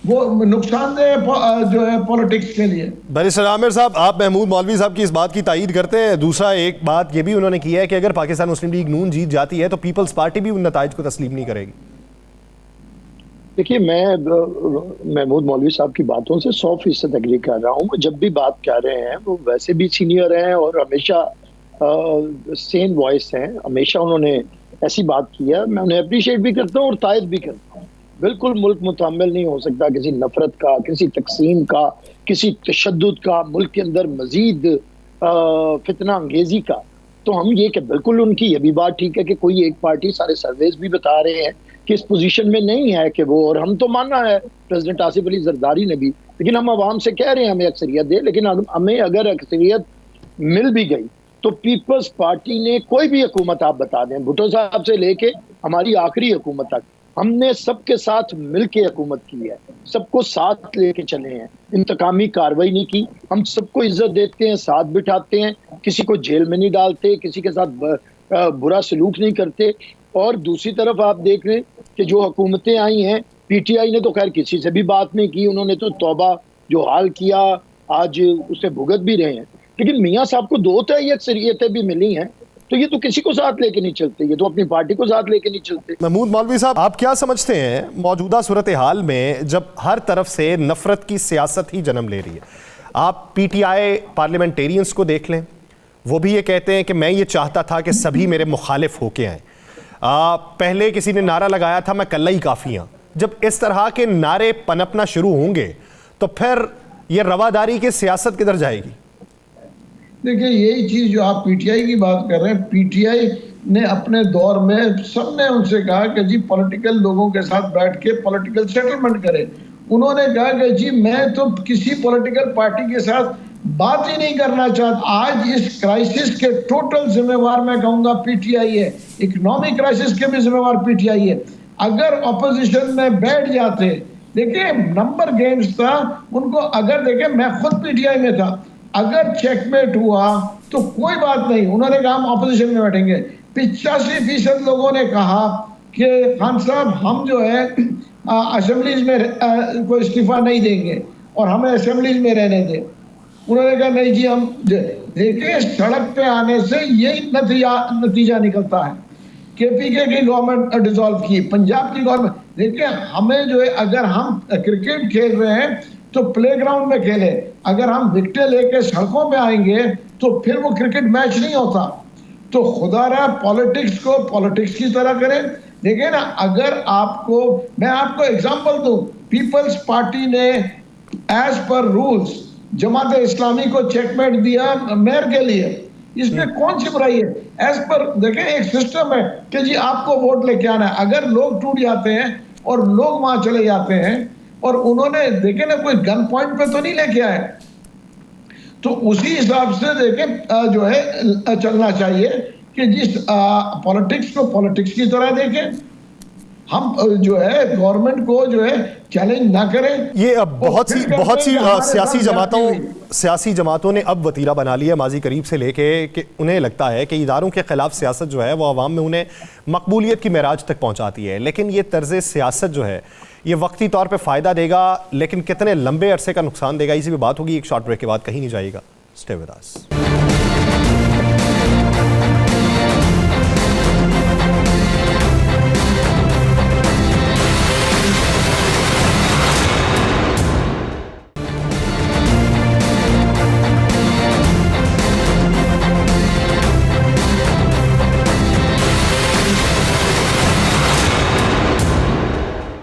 वो नुकसानदेह जो है पॉलिटिक्स के लिए। बैरिस्टर आमिर साहब, आप महमूद मौलवी साहब की इस बात की तायीद करते हैं? दूसरा एक बात ये भी उन्होंने की है कि अगर पाकिस्तान मुस्लिम लीग नून जीत जाती है तो पीपल्स पार्टी भी उन नताइज को तस्लीम नहीं करेगी। देखिए, मैं महमूद मौलवी साहब की बातों से 100% एग्री कर रहा हूँ। जब भी बात कर रहे हैं वो वैसे भी सीनियर हैं और हमेशा सेम वॉइस हैं, हमेशा उन्होंने ऐसी बात की है। मैं उन्हें अप्रिशिएट भी करता हूँ और तायद भी करता हूँ। बिल्कुल मुल्क मुतहम्मिल नहीं हो सकता किसी नफरत का, किसी तकसीम का, किसी तशद्दुद का, मुल्क के अंदर मजीद फितना अंगेजी का। तो हम ये कि बिल्कुल उनकी ये भी बात ठीक है कि कोई एक पार्टी, सारे सर्वेज भी बता रहे हैं कि इस पोजीशन में नहीं है कि वो, और हम तो मानना है प्रेसिडेंट आसिफ अली जरदारी ने भी, लेकिन हम आवाम से कह रहे हैं हमें अक्सरियत दे। लेकिन हमें अगर अक्सरियत मिल भी गई तो पीपल्स पार्टी ने कोई भी हुकूमत आप बता दें, भुट्टो साहब से लेके हमारी आखिरी हुकूमत तक, हमने सबके साथ मिल के हुकूमत की है, सबको साथ लेके चले हैं, इंतकामी कार्रवाई नहीं की। हम सबको इज्जत देते हैं, साथ बिठाते हैं, किसी को जेल में नहीं डालते, किसी के साथ बुरा सलूक नहीं करते। और दूसरी तरफ आप देख लें कि जो हुकूमतें आई हैं, पीटीआई ने तो खैर किसी से भी बात नहीं की, उन्होंने तो तौबा जो हाल किया आज उसे भुगत भी रहे हैं। लेकिन मियाँ साहब को 2 तय अक्सरियतें भी मिली हैं तो ये तो किसी को साथ लेके नहीं चलते, ये तो अपनी पार्टी को साथ लेके नहीं चलते। महमूद मौलवी साहब, आप क्या समझते हैं मौजूदा सूरत हाल में जब हर तरफ से नफरत की सियासत ही जन्म ले रही है? आप पीटीआई पार्लियामेंटेरियंस को देख लें, वो भी ये कहते हैं कि मैं ये चाहता था कि सभी मेरे मुखालिफ होके आए। पहले किसी ने नारा लगाया था मैं कल्ला ही काफ़ी हूं। जब इस तरह के नारे पनपना शुरू होंगे तो फिर ये रवादारी की सियासत किधर जाएगी? देखिए, यही चीज जो आप पीटीआई की बात कर रहे हैं, पीटीआई ने अपने दौर में सबने उनसे कहा कि जी पॉलिटिकल लोगों के साथ बैठ के पॉलिटिकल सेटलमेंट करें। उन्होंने कहा कि जी मैं तो किसी पॉलिटिकल पार्टी के साथ बात ही नहीं करना चाहता। आज इस क्राइसिस के टोटल जिम्मेवार मैं कहूंगा पीटीआई है, इकोनॉमिक क्राइसिस के भी जिम्मेवार पीटीआई है। अगर ऑपोजिशन में बैठ जाते, देखिए नंबर गेम्स था उनको, अगर देखे मैं खुद पीटीआई में था, अगर चेकमेट हुआ तो कोई बात नहीं, उन्होंने कहा हम ऑपोजिशन में बैठेंगे। 85% लोगों ने कहा कि खान साहब हम जो है असेंबलीज में कोई इस्तीफा नहीं देंगे और हमें असेंबलीज में रहने दें। उन्होंने कहा नहीं जी हम, देखिए सड़क पे आने से यही नतीजा निकलता है। केपीके की गवर्नमेंट डिसॉल्व की, पंजाब की गवर्नमेंट, देखिए हमें जो है अगर हम क्रिकेट खेल रहे हैं तो प्लेग्राउंड में खेले, अगर हम विकेटें लेके सड़कों पे आएंगे तो फिर वो क्रिकेट मैच नहीं होता। तो खुदा रहा पॉलिटिक्स को पॉलिटिक्स की तरह करें। देखिए ना, अगर आपको मैं आपको एग्जांपल दूं, पीपल्स पार्टी ने as per rules Jamaat Islami को चेकमेट दिया मेयर के लिए, इसमें कौन सी बुराई है? एज पर देखें एक सिस्टम है कि जी आपको वोट लेके आना है। अगर लोग टूट जाते हैं और लोग वहां चले जाते हैं, और उन्होंने देखे ना कोई गन पॉइंट पे तो नहीं लेके आए, तो उसी हिसाब से देखें जो है चलना चाहिए कि जिस पॉलिटिक्स को पॉलिटिक्स की तरह देखें, हम जो है गवर्नमेंट को जो है चैलेंज ना करें। ये अब बहुत सी सियासी जमातों ने अब वतीरा बना लिया माजी करीब से लेके कि उन्हें लगता है कि इदारों के खिलाफ सियासत जो है वो अवाम में उन्हें मकबूलियत की मेराज तक पहुंचाती है। लेकिन ये तर्ज सियासत जो है ये वक्ती तौर पे फ़ायदा देगा, लेकिन कितने लंबे अरसे का नुकसान देगा, इसी पे बात होगी। एक शॉर्ट ब्रेक के बाद कहीं नहीं जाइएगा, स्टे विद अस।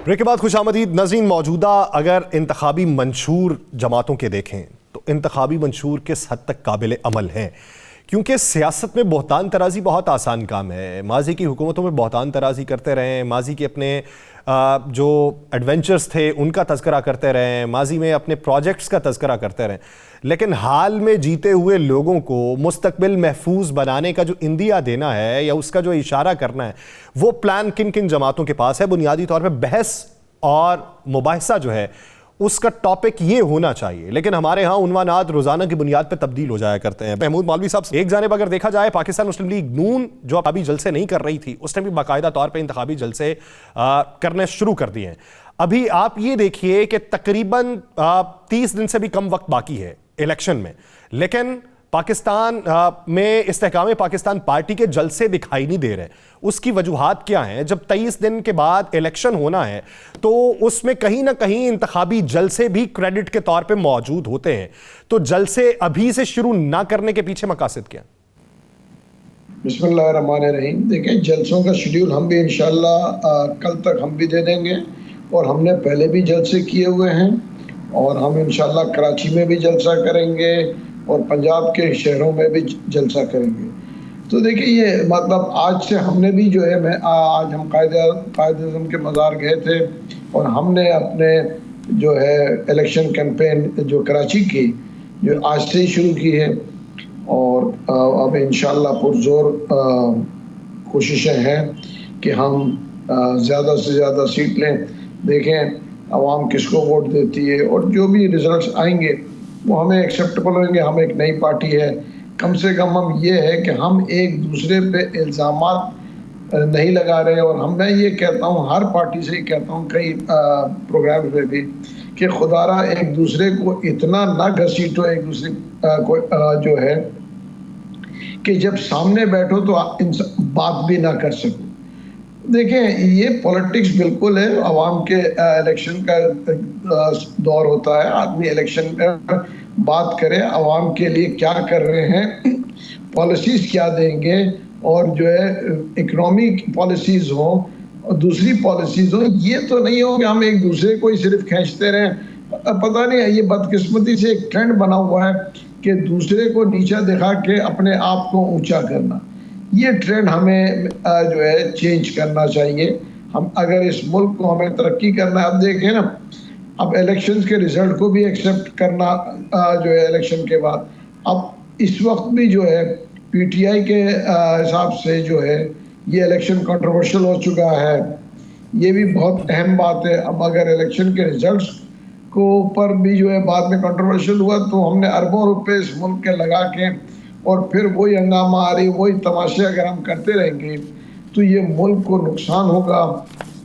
ब्रेक के बाद खुशामदीद नाज़रीन। मौजूदा अगर इंतखाबी मंशूर जमातों के देखें तो इंतखाबी मंशूर किस हद तक काबिल अमल हैं, क्योंकि सियासत में बहतान तराजी बहुत आसान काम है। माजी की हुकूमतों में बहतान तराजी करते रहें, माजी के अपने जो एडवेंचर्स थे उनका तज़किरा करते रहें, माजी में अपने प्रोजेक्ट्स का तज़किरा करते रहें, लेकिन हाल में जीते हुए लोगों को मुस्तकबिल महफूज बनाने का जो इंदिया देना है या उसका जो इशारा करना है, वो प्लान किन किन जमातों के पास है? बुनियादी तौर पर बहस और मुबाहिसा जो है उसका टॉपिक ये होना चाहिए, लेकिन हमारे यहाँ उन्वानात रोजाना की बुनियाद पर तब्दील हो जाया करते हैं। महमूद मौलवी साहब, एक जानिब अगर देखा जाए पाकिस्तान मुस्लिम लीग नून जो अभी जलसे नहीं कर रही थी, उसने भी बाकायदा तौर पे इंतखाबी जलसे करने शुरू कर दिए हैं। अभी आप ये देखिए कि तकरीबन 30 दिन से भी कम वक्त बाकी है इलेक्शन में, लेकिन पाकिस्तान में इस्तेहकाम पाकिस्तान पार्टी के जलसे दिखाई नहीं दे रहे। उसकी वजूहात क्या हैं? जब 23 दिन के बाद इलेक्शन होना है तो उसमें कहीं ना कहीं इंतखाबी जलसे भी क्रेडिट के तौर पे मौजूद होते हैं, तो जलसे अभी से शुरू ना करने के पीछे मकासद क्या? बिस्मिल्लाहिर्रहमानिर्रहीम। देखिए, जलसों का शेड्यूल हम भी इंशाल्लाह कल तक हम भी दे देंगे, और हमने पहले भी जलसे किए हुए हैं, और हम इंशाल्लाह कराची में भी जलसा करेंगे और पंजाब के शहरों में भी जलसा करेंगे। तो देखिए, ये मतलब आज से हमने भी जो है, मैं आज हम कायद-ए-आज़म के मज़ार गए थे और हमने अपने जो है इलेक्शन कैंपेन जो कराची की जो आज से ही शुरू की है, और अब इंशाल्लाह पुरजोर कोशिशें हैं कि हम ज़्यादा से ज़्यादा सीट लें। देखें आवाम किसको वोट देती है, और जो भी रिजल्ट्स आएंगे वो हमें एक्सेप्टेबल होंगे। हम एक नई पार्टी है, कम से कम हम ये है कि हम एक दूसरे पे इल्ज़ामात नहीं लगा रहे। और मैं ये कहता हूँ, हर पार्टी से ही कहता हूँ, कई प्रोग्राम में भी, कि खुदारा एक दूसरे को इतना ना घसीटो, एक दूसरे को जो है कि जब सामने बैठो तो बात भी ना कर सको। देखें, ये पॉलिटिक्स बिल्कुल है, आवाम के इलेक्शन का दौर होता है, आदमी इलेक्शन में बात करे आवाम के लिए क्या कर रहे हैं, पॉलिसीज क्या देंगे, और जो है इकोनॉमिक पॉलिसीज हो और दूसरी पॉलिसीज हो। ये तो नहीं हो कि हम एक दूसरे को ही सिर्फ खींचते रहें। पता नहीं, ये बदकिस्मती से एक ट्रेंड बना हुआ है कि दूसरे को नीचा दिखा के अपने आप को ऊंचा करना। ये ट्रेंड हमें जो है चेंज करना चाहिए। हम अगर इस मुल्क को हमें तरक्की करना है, अब देखें ना, अब इलेक्शंस के रिजल्ट को भी एक्सेप्ट करना जो है इलेक्शन के बाद। अब इस वक्त भी जो है पीटीआई के हिसाब से जो है ये इलेक्शन कंट्रोवर्शियल हो चुका है। ये भी बहुत अहम बात है। अब अगर इलेक्शन के रिजल्ट्स को ऊपर भी जो है बाद में कंट्रोवर्शियल हुआ तो हमने अरबों रुपए इस मुल्क के लगा के और फिर वही हंगामा आ रही, वही तमाशे अगर हम करते रहेंगे तो ये मुल्क को नुकसान होगा।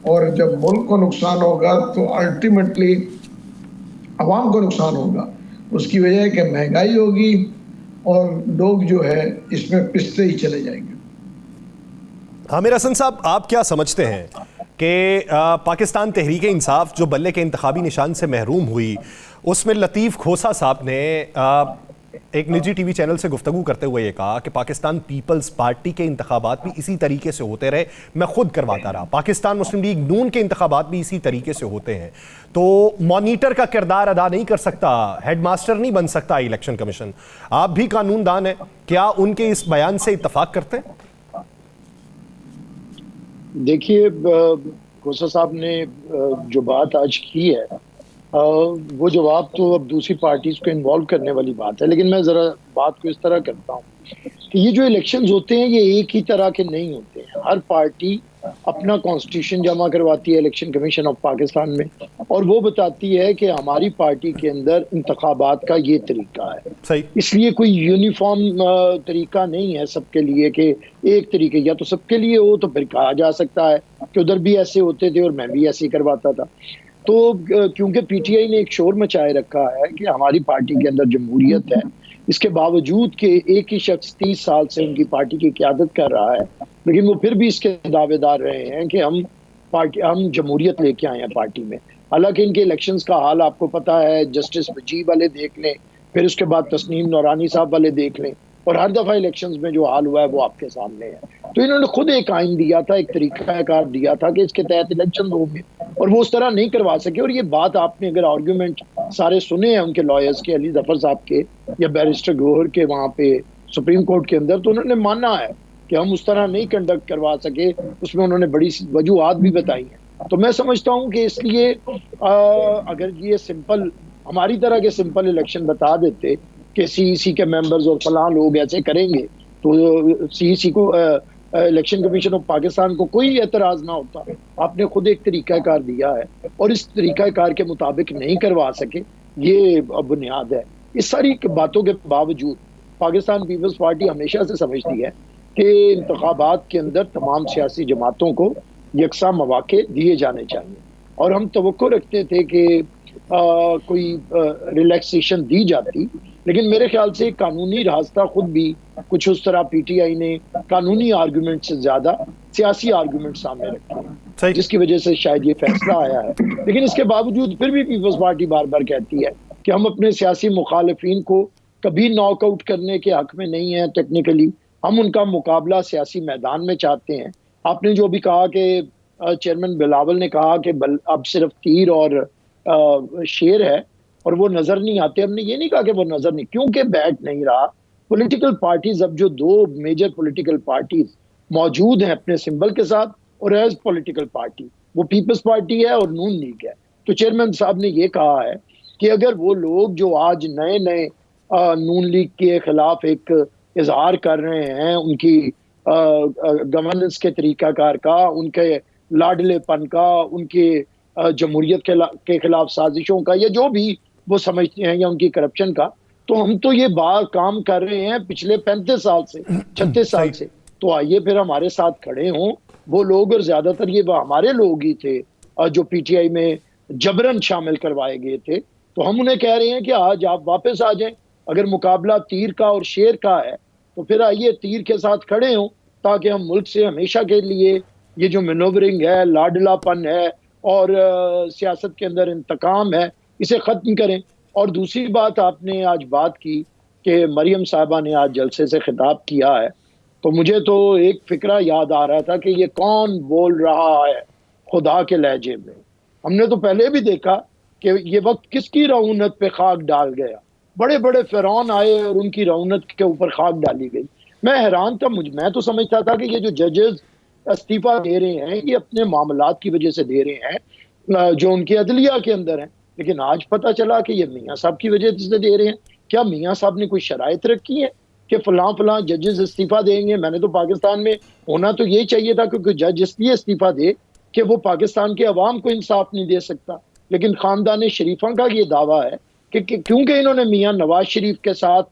और जब मुल्क को नुकसान होगा तो अल्टीमेटली आवाम को नुकसान होगा। उसकी वजह है कि महंगाई होगी और लोग जो है इसमें पिसते ही चले जाएंगे। आमिर हसन साहब, आप क्या समझते हैं कि पाकिस्तान तहरीक-ए-इंसाफ जो बल्ले के इंतखाबी निशान से महरूम हुई, उसमें लतीफ़ खोसा साहब ने एक निजी टीवी चैनल से गुफ्तगू करते हुए ये कहा कि पाकिस्तान पीपल्स पार्टी के इंतखाबात भी इसी तरीके से होते रहे, मैं खुद करवाता रहा, पाकिस्तान मुस्लिम लीग नून के इंतखाबात भी इसी तरीके से होते हैं, तो मॉनिटर का किरदार अदा नहीं कर सकता, हेडमास्टर नहीं बन सकता इलेक्शन कमीशन। आप भी कानूनदान हैं, क्या उनके इस बयान से इत्तफाक करते हैं? देखिए, खोसा साहब ने जो बात आज की है वो जवाब तो अब दूसरी पार्टीज को इन्वॉल्व करने वाली बात है, लेकिन मैं ज़रा बात को इस तरह करता हूँ कि ये जो इलेक्शंस होते हैं ये एक ही तरह के नहीं होते हैं। हर पार्टी अपना कॉन्स्टिट्यूशन जमा करवाती है इलेक्शन कमीशन ऑफ पाकिस्तान में, और वो बताती है कि हमारी पार्टी के अंदर इंतखाबात का ये तरीका है। सही। इसलिए कोई यूनिफॉर्म तरीका नहीं है सबके लिए कि एक तरीके, या तो सबके लिए हो तो फिर कहा जा सकता है कि उधर भी ऐसे होते थे और मैं भी ऐसे ही करवाता था। तो क्योंकि पीटीआई ने एक शोर मचाए रखा है कि हमारी पार्टी के अंदर जमहूरियत है, इसके बावजूद कि एक ही शख्स 30 साल से उनकी पार्टी की क़यादत कर रहा है, लेकिन वो फिर भी इसके दावेदार रहे हैं कि हम जमहूरियत लेके आए हैं पार्टी में। हालांकि इनके इलेक्शंस का हाल आपको पता है, जस्टिस वजीब वाले देख लें, फिर उसके बाद तस्नीम नौरानी साहब वाले देख लें, और हर दफ़ा इलेक्शंस में जो हाल हुआ है वो आपके सामने है। तो इन्होंने खुद एक आइन दिया था, एक तरीकाकार दिया था कि इसके तहत इलेक्शन होंगे, और वो उस तरह नहीं करवा सके। और ये बात आपने अगर आर्ग्यूमेंट सारे सुने हैं उनके लॉयर्स के, अली जफर साहब के या बैरिस्टर गौहर के वहाँ पे सुप्रीम कोर्ट के अंदर, तो उन्होंने माना है कि हम उस तरह नहीं कंडक्ट करवा सके। उसमें उन्होंने बड़ी वजूहात भी बताई हैं। तो मैं समझता हूँ कि इसलिए अगर ये सिंपल हमारी तरह के सिंपल इलेक्शन बता देते कि सीईसी के मेंबर्स और फलां लोग ऐसे करेंगे, तो सीईसी को इलेक्शन कमीशन ऑफ पाकिस्तान को कोई एतराज ना होता। आपने खुद एक तरीकाकार दिया है और इस तरीकाकार के मुताबिक नहीं करवा सके, ये बुनियाद है। इस सारी बातों के बावजूद पाकिस्तान पीपल्स पार्टी हमेशा से समझती है कि इंतखाबात के अंदर तमाम सियासी जमातों को यकसा मौके दिए जाने चाहिए, और हम तवक्को रखते थे कि कोई रिलैक्सेशन दी जाती, लेकिन मेरे ख्याल से कानूनी रास्ता खुद भी कुछ उस तरह पीटीआई ने कानूनी आर्गुमेंट से ज्यादा सियासी आर्गुमेंट सामने रखे हैं, जिसकी वजह से शायद ये फैसला आया है। लेकिन इसके बावजूद फिर भी पीपल्स पार्टी बार बार कहती है कि हम अपने सियासी मुखालिफिन को कभी नॉकआउट करने के हक में नहीं है। टेक्निकली हम उनका मुकाबला सियासी मैदान में चाहते हैं। आपने जो भी कहा कि चेयरमैन बिलावल ने कहा कि अब सिर्फ तीर और शेर है और वो नजर नहीं आते, हमने ये नहीं कहा कि वो नजर नहीं, क्योंकि बैठ नहीं रहा। पॉलिटिकल पार्टीज, अब जो दो मेजर पॉलिटिकल पार्टीज मौजूद हैं अपने सिंबल के साथ और एज पॉलिटिकल पार्टी, वो पीपल्स पार्टी है और नून लीग है। तो चेयरमैन साहब ने ये कहा है कि अगर वो लोग जो आज नए नए नून लीग के खिलाफ एक इजहार कर रहे हैं, उनकी गवर्नेंस के तरीकाकार का, उनके लाडलेपन का, उनके जमहूरियत के खिलाफ साजिशों का, या जो भी वो समझते हैं, या उनकी करप्शन का, तो हम तो ये काम कर रहे हैं पिछले 35 साल से, 36 साल से। तो आइए फिर हमारे साथ खड़े हों वो लोग, और ज्यादातर ये हमारे लोग ही थे जो पीटीआई में जबरन शामिल करवाए गए थे। तो हम उन्हें कह रहे हैं कि आज आप वापस आ जाएं। अगर मुकाबला तीर का और शेर का है तो फिर आइए तीर के साथ खड़े हों, ताकि हम मुल्क से हमेशा के लिए ये जो मनोवरिंग है, लाडलापन है और सियासत के अंदर इंतकाम है, इसे ख़त्म करें। और दूसरी बात, आपने आज बात की कि मरियम साहबा ने आज जलसे से खिताब किया है, तो मुझे तो एक फिक्रा याद आ रहा था कि ये कौन बोल रहा है खुदा के लहजे में। हमने तो पहले भी देखा कि ये वक्त किसकी रऊनत पे खाक डाल गया। बड़े बड़े फ़िरौन आए और उनकी रऊनत के ऊपर खाक डाली गई। मैं हैरान था, मैं तो समझता था कि ये जो जजेस इस्तीफा दे रहे हैं ये अपने मामलात की वजह से दे रहे हैं जो उनके अदलिया के अंदर हैं, लेकिन आज पता चला कि ये मियाँ साहब की वजह से दे रहे हैं। क्या मियाँ साहब ने कोई शराइत रखी है कि फलां फलां जजेस इस्तीफा देंगे? मैंने तो पाकिस्तान में होना तो ये चाहिए था, क्योंकि जज इसलिए इस्तीफा दे कि वो पाकिस्तान के अवाम को इंसाफ नहीं दे सकता। लेकिन ख़ानदान शरीफा का ये दावा है कि क्योंकि इन्होंने मियाँ नवाज शरीफ के साथ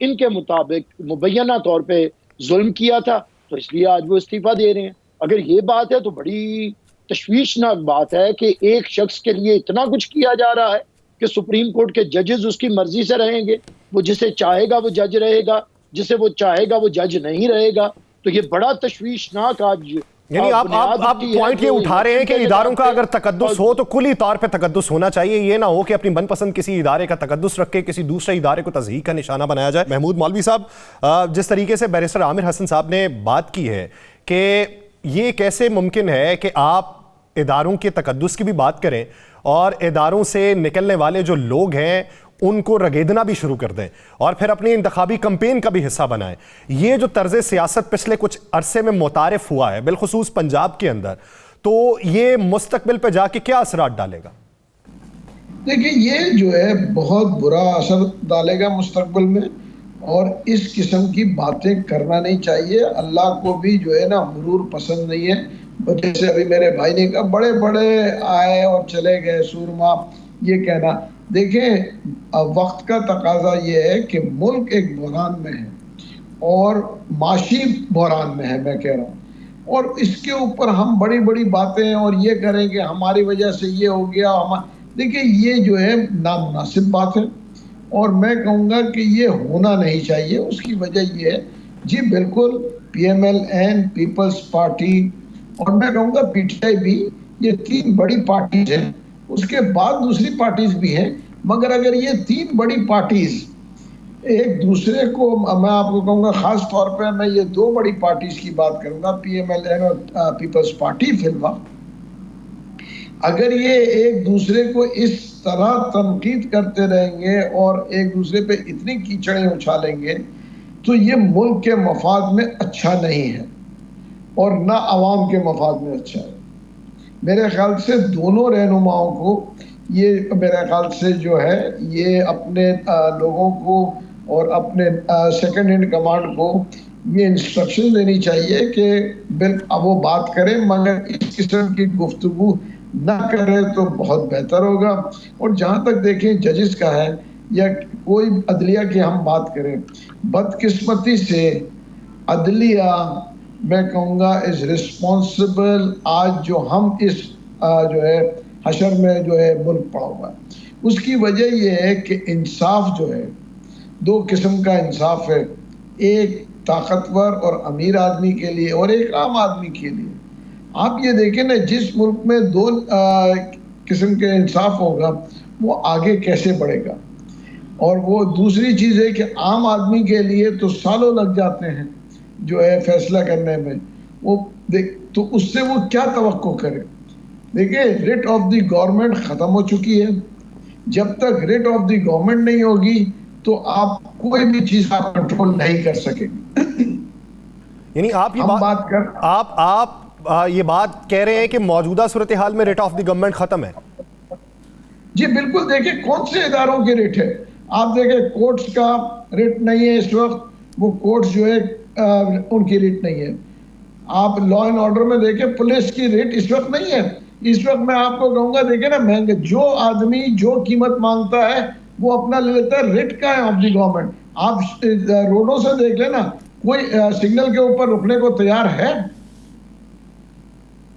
इनके मुताबिक मुबैना तौर पे जुल्म किया था, तो इसलिए आज वो इस्तीफा दे रहे हैं। अगर ये बात है तो बड़ी तशवीशनाक बात है कि एक शख्स के लिए इतना कुछ किया जा रहा है कि सुप्रीम कोर्ट के जजेस उसकी मर्जी से रहेंगे, वो जिसे चाहेगा वो जज रहेगा, जिसे वो चाहेगा वो जज नहीं रहेगा। तो ये बड़ा तशवीशनाक आज, यानी आप पॉइंट ये उठा रहे हैं कि इदारों का अगर तकद्दुस हो तो कुली तौर पे तकद्दुस होना चाहिए, ये ना हो कि अपनी मनपसंद किसी इदारे का तकद्दुस रख के किसी दूसरे इदारे को तज़हीक का निशाना बनाया जाए। महमूद मौलवी साहब, जिस तरीके से बैरिस्टर आमिर हसन साहब ने बात की है कि ये कैसे मुमकिन है कि आप इदारों के तकद्दुस की भी बात करें और इदारों से निकलने वाले जो लोग हैं उनको रगेदना भी शुरू कर दें और फिर अपनी इंतखाबी कैंपेन का भी हिस्सा बनाएं। ये जो तर्ज सियासत पिछले कुछ अरसे में मुतारिफ हुआ है, बिलखुसूस पंजाब के अंदर, तो ये मुस्तकबिल पे जाके क्या असरात डालेगा? देखिए, ये जो है बहुत बुरा असर डालेगा मुस्तकबिल में, और इस किस्म की बातें करना नहीं चाहिए। अल्लाह को भी जो है ना गुरूर पसंद नहीं है। जैसे अभी मेरे भाई ने कहा बड़े बड़े आए और चले गए सूरमा, ये कहना, देखें वक्त का तकाजा ये है कि मुल्क एक बहरान में है और माशी बहरान में है, मैं कह रहा हूँ, और इसके ऊपर हम बड़ी बड़ी बातें और ये करें कि हमारी वजह से ये हो गया। देखिए, ये जो है नामुनासिब बात है और मैं कहूँगा कि ये होना नहीं चाहिए। उसकी वजह ये है जी, बिल्कुल PMLN, पीपल्स पार्टी और मैं कहूँगा PTI भी, ये तीन बड़ी पार्टीज हैं। उसके बाद दूसरी पार्टीज भी हैं, मगर अगर ये तीन बड़ी पार्टीज एक दूसरे को, मैं आपको कहूँगा ख़ास तौर पे मैं ये दो बड़ी पार्टीज की बात करूँगा, PMLN और पीपल्स पार्टी फिलहाल, अगर ये एक दूसरे को इस तरह तनकीद करते रहेंगे और एक दूसरे पे इतनी कीचड़ें उछालेंगे तो ये मुल्क के मफाद में अच्छा नहीं है और ना आवाम के मफाद में अच्छा है। मेरे ख्याल से दोनों रहनुमाओं को ये, मेरे ख्याल से जो है ये अपने लोगों को और अपने सेकंड इन कमांड को ये इंस्ट्रक्शन देनी चाहिए कि अब वो बात करें, मगर इस किस्म की गुफ्तगू ना करें तो बहुत बेहतर होगा। और जहाँ तक देखें जजेस का है या कोई अदलिया की हम बात करें, बदकिस्मती से अदलिया मैं कहूँगा इज रिस्पॉन्सिबल आज जो हम इस जो है हशर में जो है मुल्क पड़ा हुआ है। उसकी वजह यह है कि इंसाफ जो है, दो किस्म का इंसाफ है, एक ताकतवर और अमीर आदमी के लिए और एक आम आदमी के लिए। आप ये देखें ना, जिस मुल्क में दो किस्म के इंसाफ होगा वो आगे कैसे बढ़ेगा। और वो दूसरी चीज़ है कि आम आदमी के लिए तो सालों लग जाते हैं जो है फैसला करने में, वो तो उससे वो क्या तवक्को करे। देखिए, रिट ऑफ द गवर्नमेंट ख़त्म हो चुकी है। जब तक रिट ऑफ द गवर्नमेंट नहीं होगी तो आप कोई भी चीज़ आप कंट्रोल नहीं कर सकेंगे। यानी आप ये बात कह रहे हैं कि मौजूदा सूरत हाल में रिट ऑफ द गवर्नमेंट खत्म है? जी बिल्कुल। देखिए, कौन से इदारों के रिट है, आप देखें कोर्ट्स का रिट नहीं है इस वक्त, वो कोर्ट्स जो है उनकी रिट नहीं है। आप लॉ एंड ऑर्डर में देखें, पुलिस की रिट इस वक्त नहीं है। इस वक्त मैं आपको कहूँगा, देखें ना, महंगे जो आदमी जो कीमत मांगता है वो अपना ले लेता है। रिट का है ऑफ द गवर्नमेंट। आप रोडों से देख लेना, कोई सिग्नल के ऊपर रुकने को तैयार है?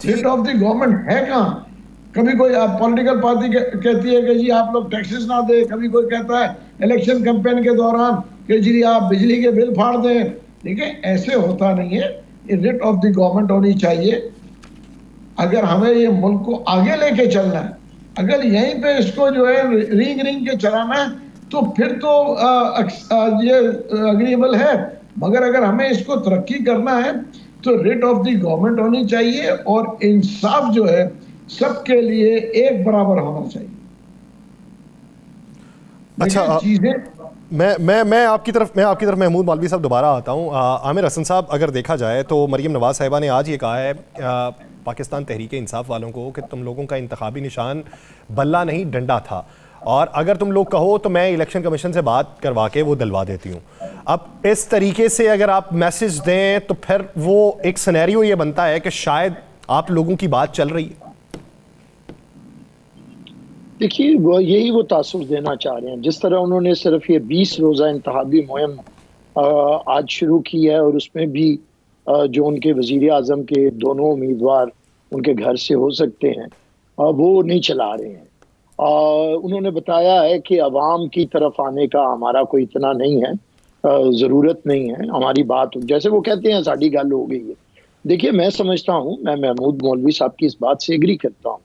रिट ऑफ द गवर्नमेंट है कहाँ? कभी कोई पॉलिटिकल पार्टी कहती है कि जी आप लोग टैक्सेस ना दे, कभी कोई कहता है इलेक्शन कैंपेन के दौरान कि जी आप बिजली के बिल फाड़ दें। देखिए ऐसे होता नहीं है, ये रिट ऑफ द गवर्नमेंट होनी चाहिए। अगर हमें ये मुल्क को आगे लेके चलना है, अगर यहीं पे इसको जो है रिंग के चलाना है, तो फिर तो ये अग्रीएबल है। मगर अगर हमें इसको तरक्की करना है तो रिट ऑफ द गवर्नमेंट होनी चाहिए और इंसाफ जो है सबके लिए एक बराबर होना चाहिए। अच्छा, चीजें मैं आपकी तरफ महमूद मौलवी साहब दोबारा आता हूँ। आमिर हसन साहब, अगर देखा जाए तो मरीम नवाज साहिबा ने आज ये कहा है पाकिस्तान तहरीक इंसाफ वालों को कि तुम लोगों का इंतखाबी निशान बल्ला नहीं डंडा था, और अगर तुम लोग कहो तो मैं इलेक्शन कमीशन से बात करवा के वो दिलवा देती हूँ। अब इस तरीके से अगर आप मैसेज दें तो फिर वो एक सिनेरियो ये बनता है कि शायद आप लोगों की बात चल रही है। देखिए वो तासुर देना चाह रहे हैं। जिस तरह उन्होंने सिर्फ ये 20 रोज़ा इंतखाबी मुहिम आज शुरू की है, और उसमें भी जो उनके वज़ीर आज़म के दोनों उम्मीदवार उनके घर से हो सकते हैं, वो नहीं चला रहे हैं। उन्होंने बताया है कि अवाम की तरफ आने का हमारा कोई इतना नहीं है, ज़रूरत नहीं है, हमारी बात जैसे वो कहते हैं साड़ी गल हो गई है। देखिए मैं समझता हूँ, मैं महमूद मौलवी साहब की इस बात से एग्री करता हूँ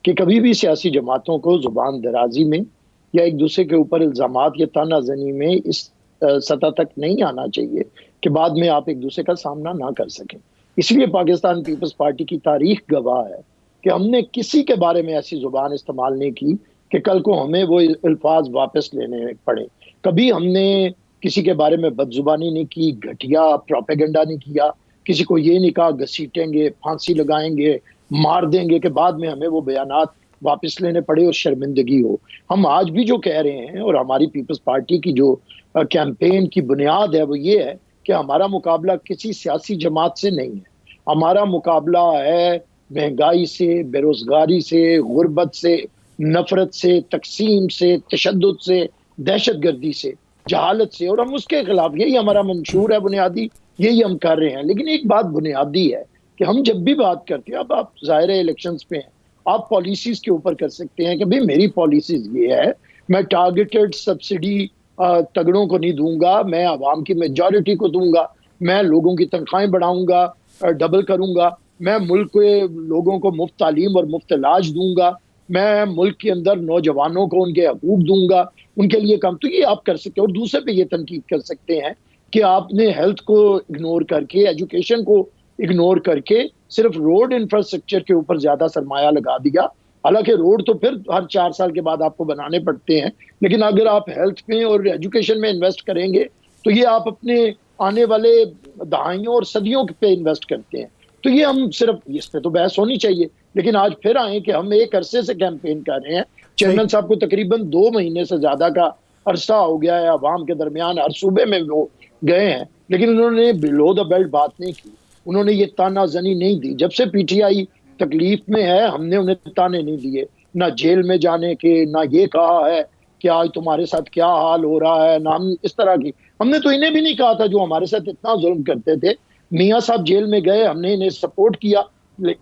कि कभी भी सियासी जमातों को ज़ुबान दराजी में या एक दूसरे के ऊपर इल्ज़ामात या तानाज़नी में इस सतह तक नहीं आना चाहिए कि बाद में आप एक दूसरे का सामना ना कर सकें। इसलिए पाकिस्तान पीपल्स पार्टी की तारीख गवाह है कि हमने किसी के बारे में ऐसी ज़ुबान इस्तेमाल नहीं की कि कल को हमें वो अल्फाज वापस लेने पड़े। कभी हमने किसी के बारे में बदजुबानी नहीं की, घटिया प्रोपेगेंडा नहीं किया, किसी को ये नहीं कहा घसीटेंगे, फांसी लगाएंगे, मार देंगे कि बाद में हमें वो बयानात वापस लेने पड़े और शर्मिंदगी हो। हम आज भी जो कह रहे हैं, और हमारी पीपल्स पार्टी की जो कैंपेन की बुनियाद है वो ये है कि हमारा मुकाबला किसी सियासी जमात से नहीं है। हमारा मुकाबला है महंगाई से, बेरोजगारी से, गुर्बत से, नफरत से, तकसीम से, तशद्दुद से, दहशतगर्दी से, जहालत से, और हम उसके खिलाफ, यही हमारा मंशूर है बुनियादी, यही हम कर रहे हैं। लेकिन एक बात बुनियादी है कि हम जब भी बात करते हैं, अब आप जाहिर है इलेक्शंस पे हैं, आप पॉलिसीज के ऊपर कर सकते हैं कि भाई मेरी पॉलिसीज ये है, मैं टारगेटेड सब्सिडी तगड़ों को नहीं दूंगा, मैं आवाम की मेजॉरिटी को दूंगा, मैं लोगों की तनख्वाहें बढ़ाऊंगा, डबल करूंगा, मैं मुल्क के लोगों को मुफ्त तालीम और मुफ्त इलाज दूंगा, मैं मुल्क के अंदर नौजवानों को उनके हकूक दूंगा, उनके लिए काम। तो ये आप कर सकते हैं। और दूसरे पे ये तनकीद कर सकते हैं कि आपने हेल्थ को इग्नोर करके, एजुकेशन को इग्नोर करके सिर्फ रोड इंफ्रास्ट्रक्चर के ऊपर ज्यादा सरमाया लगा दिया। हालांकि रोड तो फिर हर 4 साल के बाद आपको बनाने पड़ते हैं, लेकिन अगर आप हेल्थ में और एजुकेशन में इन्वेस्ट करेंगे तो ये आप अपने आने वाले दहाइयों और सदियों पे इन्वेस्ट करते हैं। तो ये हम सिर्फ इस पे तो बहस होनी चाहिए। लेकिन आज फिर आए कि हम एक अरसे से कैंपेन कर रहे हैं। चेयरमैन साहब को तकरीबन 2 महीने से ज्यादा का अरसा हो गया है, अवाम के दरमियान हर सूबे में वो गए हैं, लेकिन उन्होंने बिलो द बेल्ट बात नहीं की, उन्होंने ये तानाजनी नहीं दी। जब से पीटीआई तकलीफ में है, हमने उन्हें ताने नहीं दिए, ना जेल में जाने के, ना ये कहा है कि आज तुम्हारे साथ क्या हाल हो रहा है, ना हम इस तरह की। हमने तो इन्हें भी नहीं कहा था जो हमारे साथ इतना जुल्म करते थे। मियाँ साहब जेल में गए, हमने इन्हें सपोर्ट किया।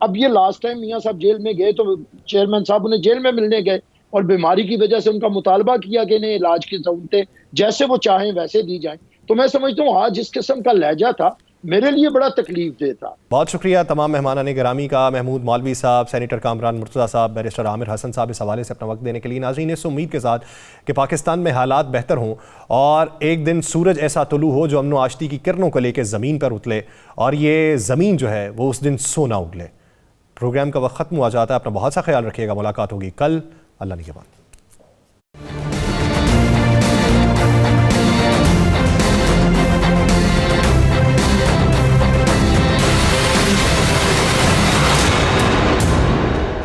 अब ये लास्ट टाइम मियाँ साहब जेल में गए तो चेयरमैन साहब उन्हें जेल में मिलने गए और बीमारी की वजह से उनका मुतालबा किया कि इन्हें इलाज की सहूलतें जैसे वो चाहें वैसे दी जाएं। तो मैं समझता हूँ आज जिस किस्म का लहजा था, मेरे लिए बड़ा तकलीफ दे था। बहुत शुक्रिया तमाम मेहमानाने गिरामी का, महमूद मौलवी साहब, सेनेटर कामरान मुर्तज़ा साहब, बैरिस्टर आमिर हसन साहब, इस हवाले से अपना वक्त देने के लिए। नाज़रीन, इस उम्मीद के साथ कि पाकिस्तान में हालात बेहतर हों और एक दिन सूरज ऐसा तुलू हो जो अमन आश्ती की किरणों को लेकर ज़मीन पर उतले और ये ज़मीन जो है वो उस दिन सोना उगले। प्रोग्राम का वक्त ख़त्म हुआ जाता है। अपना बहुत सा ख्याल रखिएगा। मुलाकात होगी कल। अल्लाह निगहबान।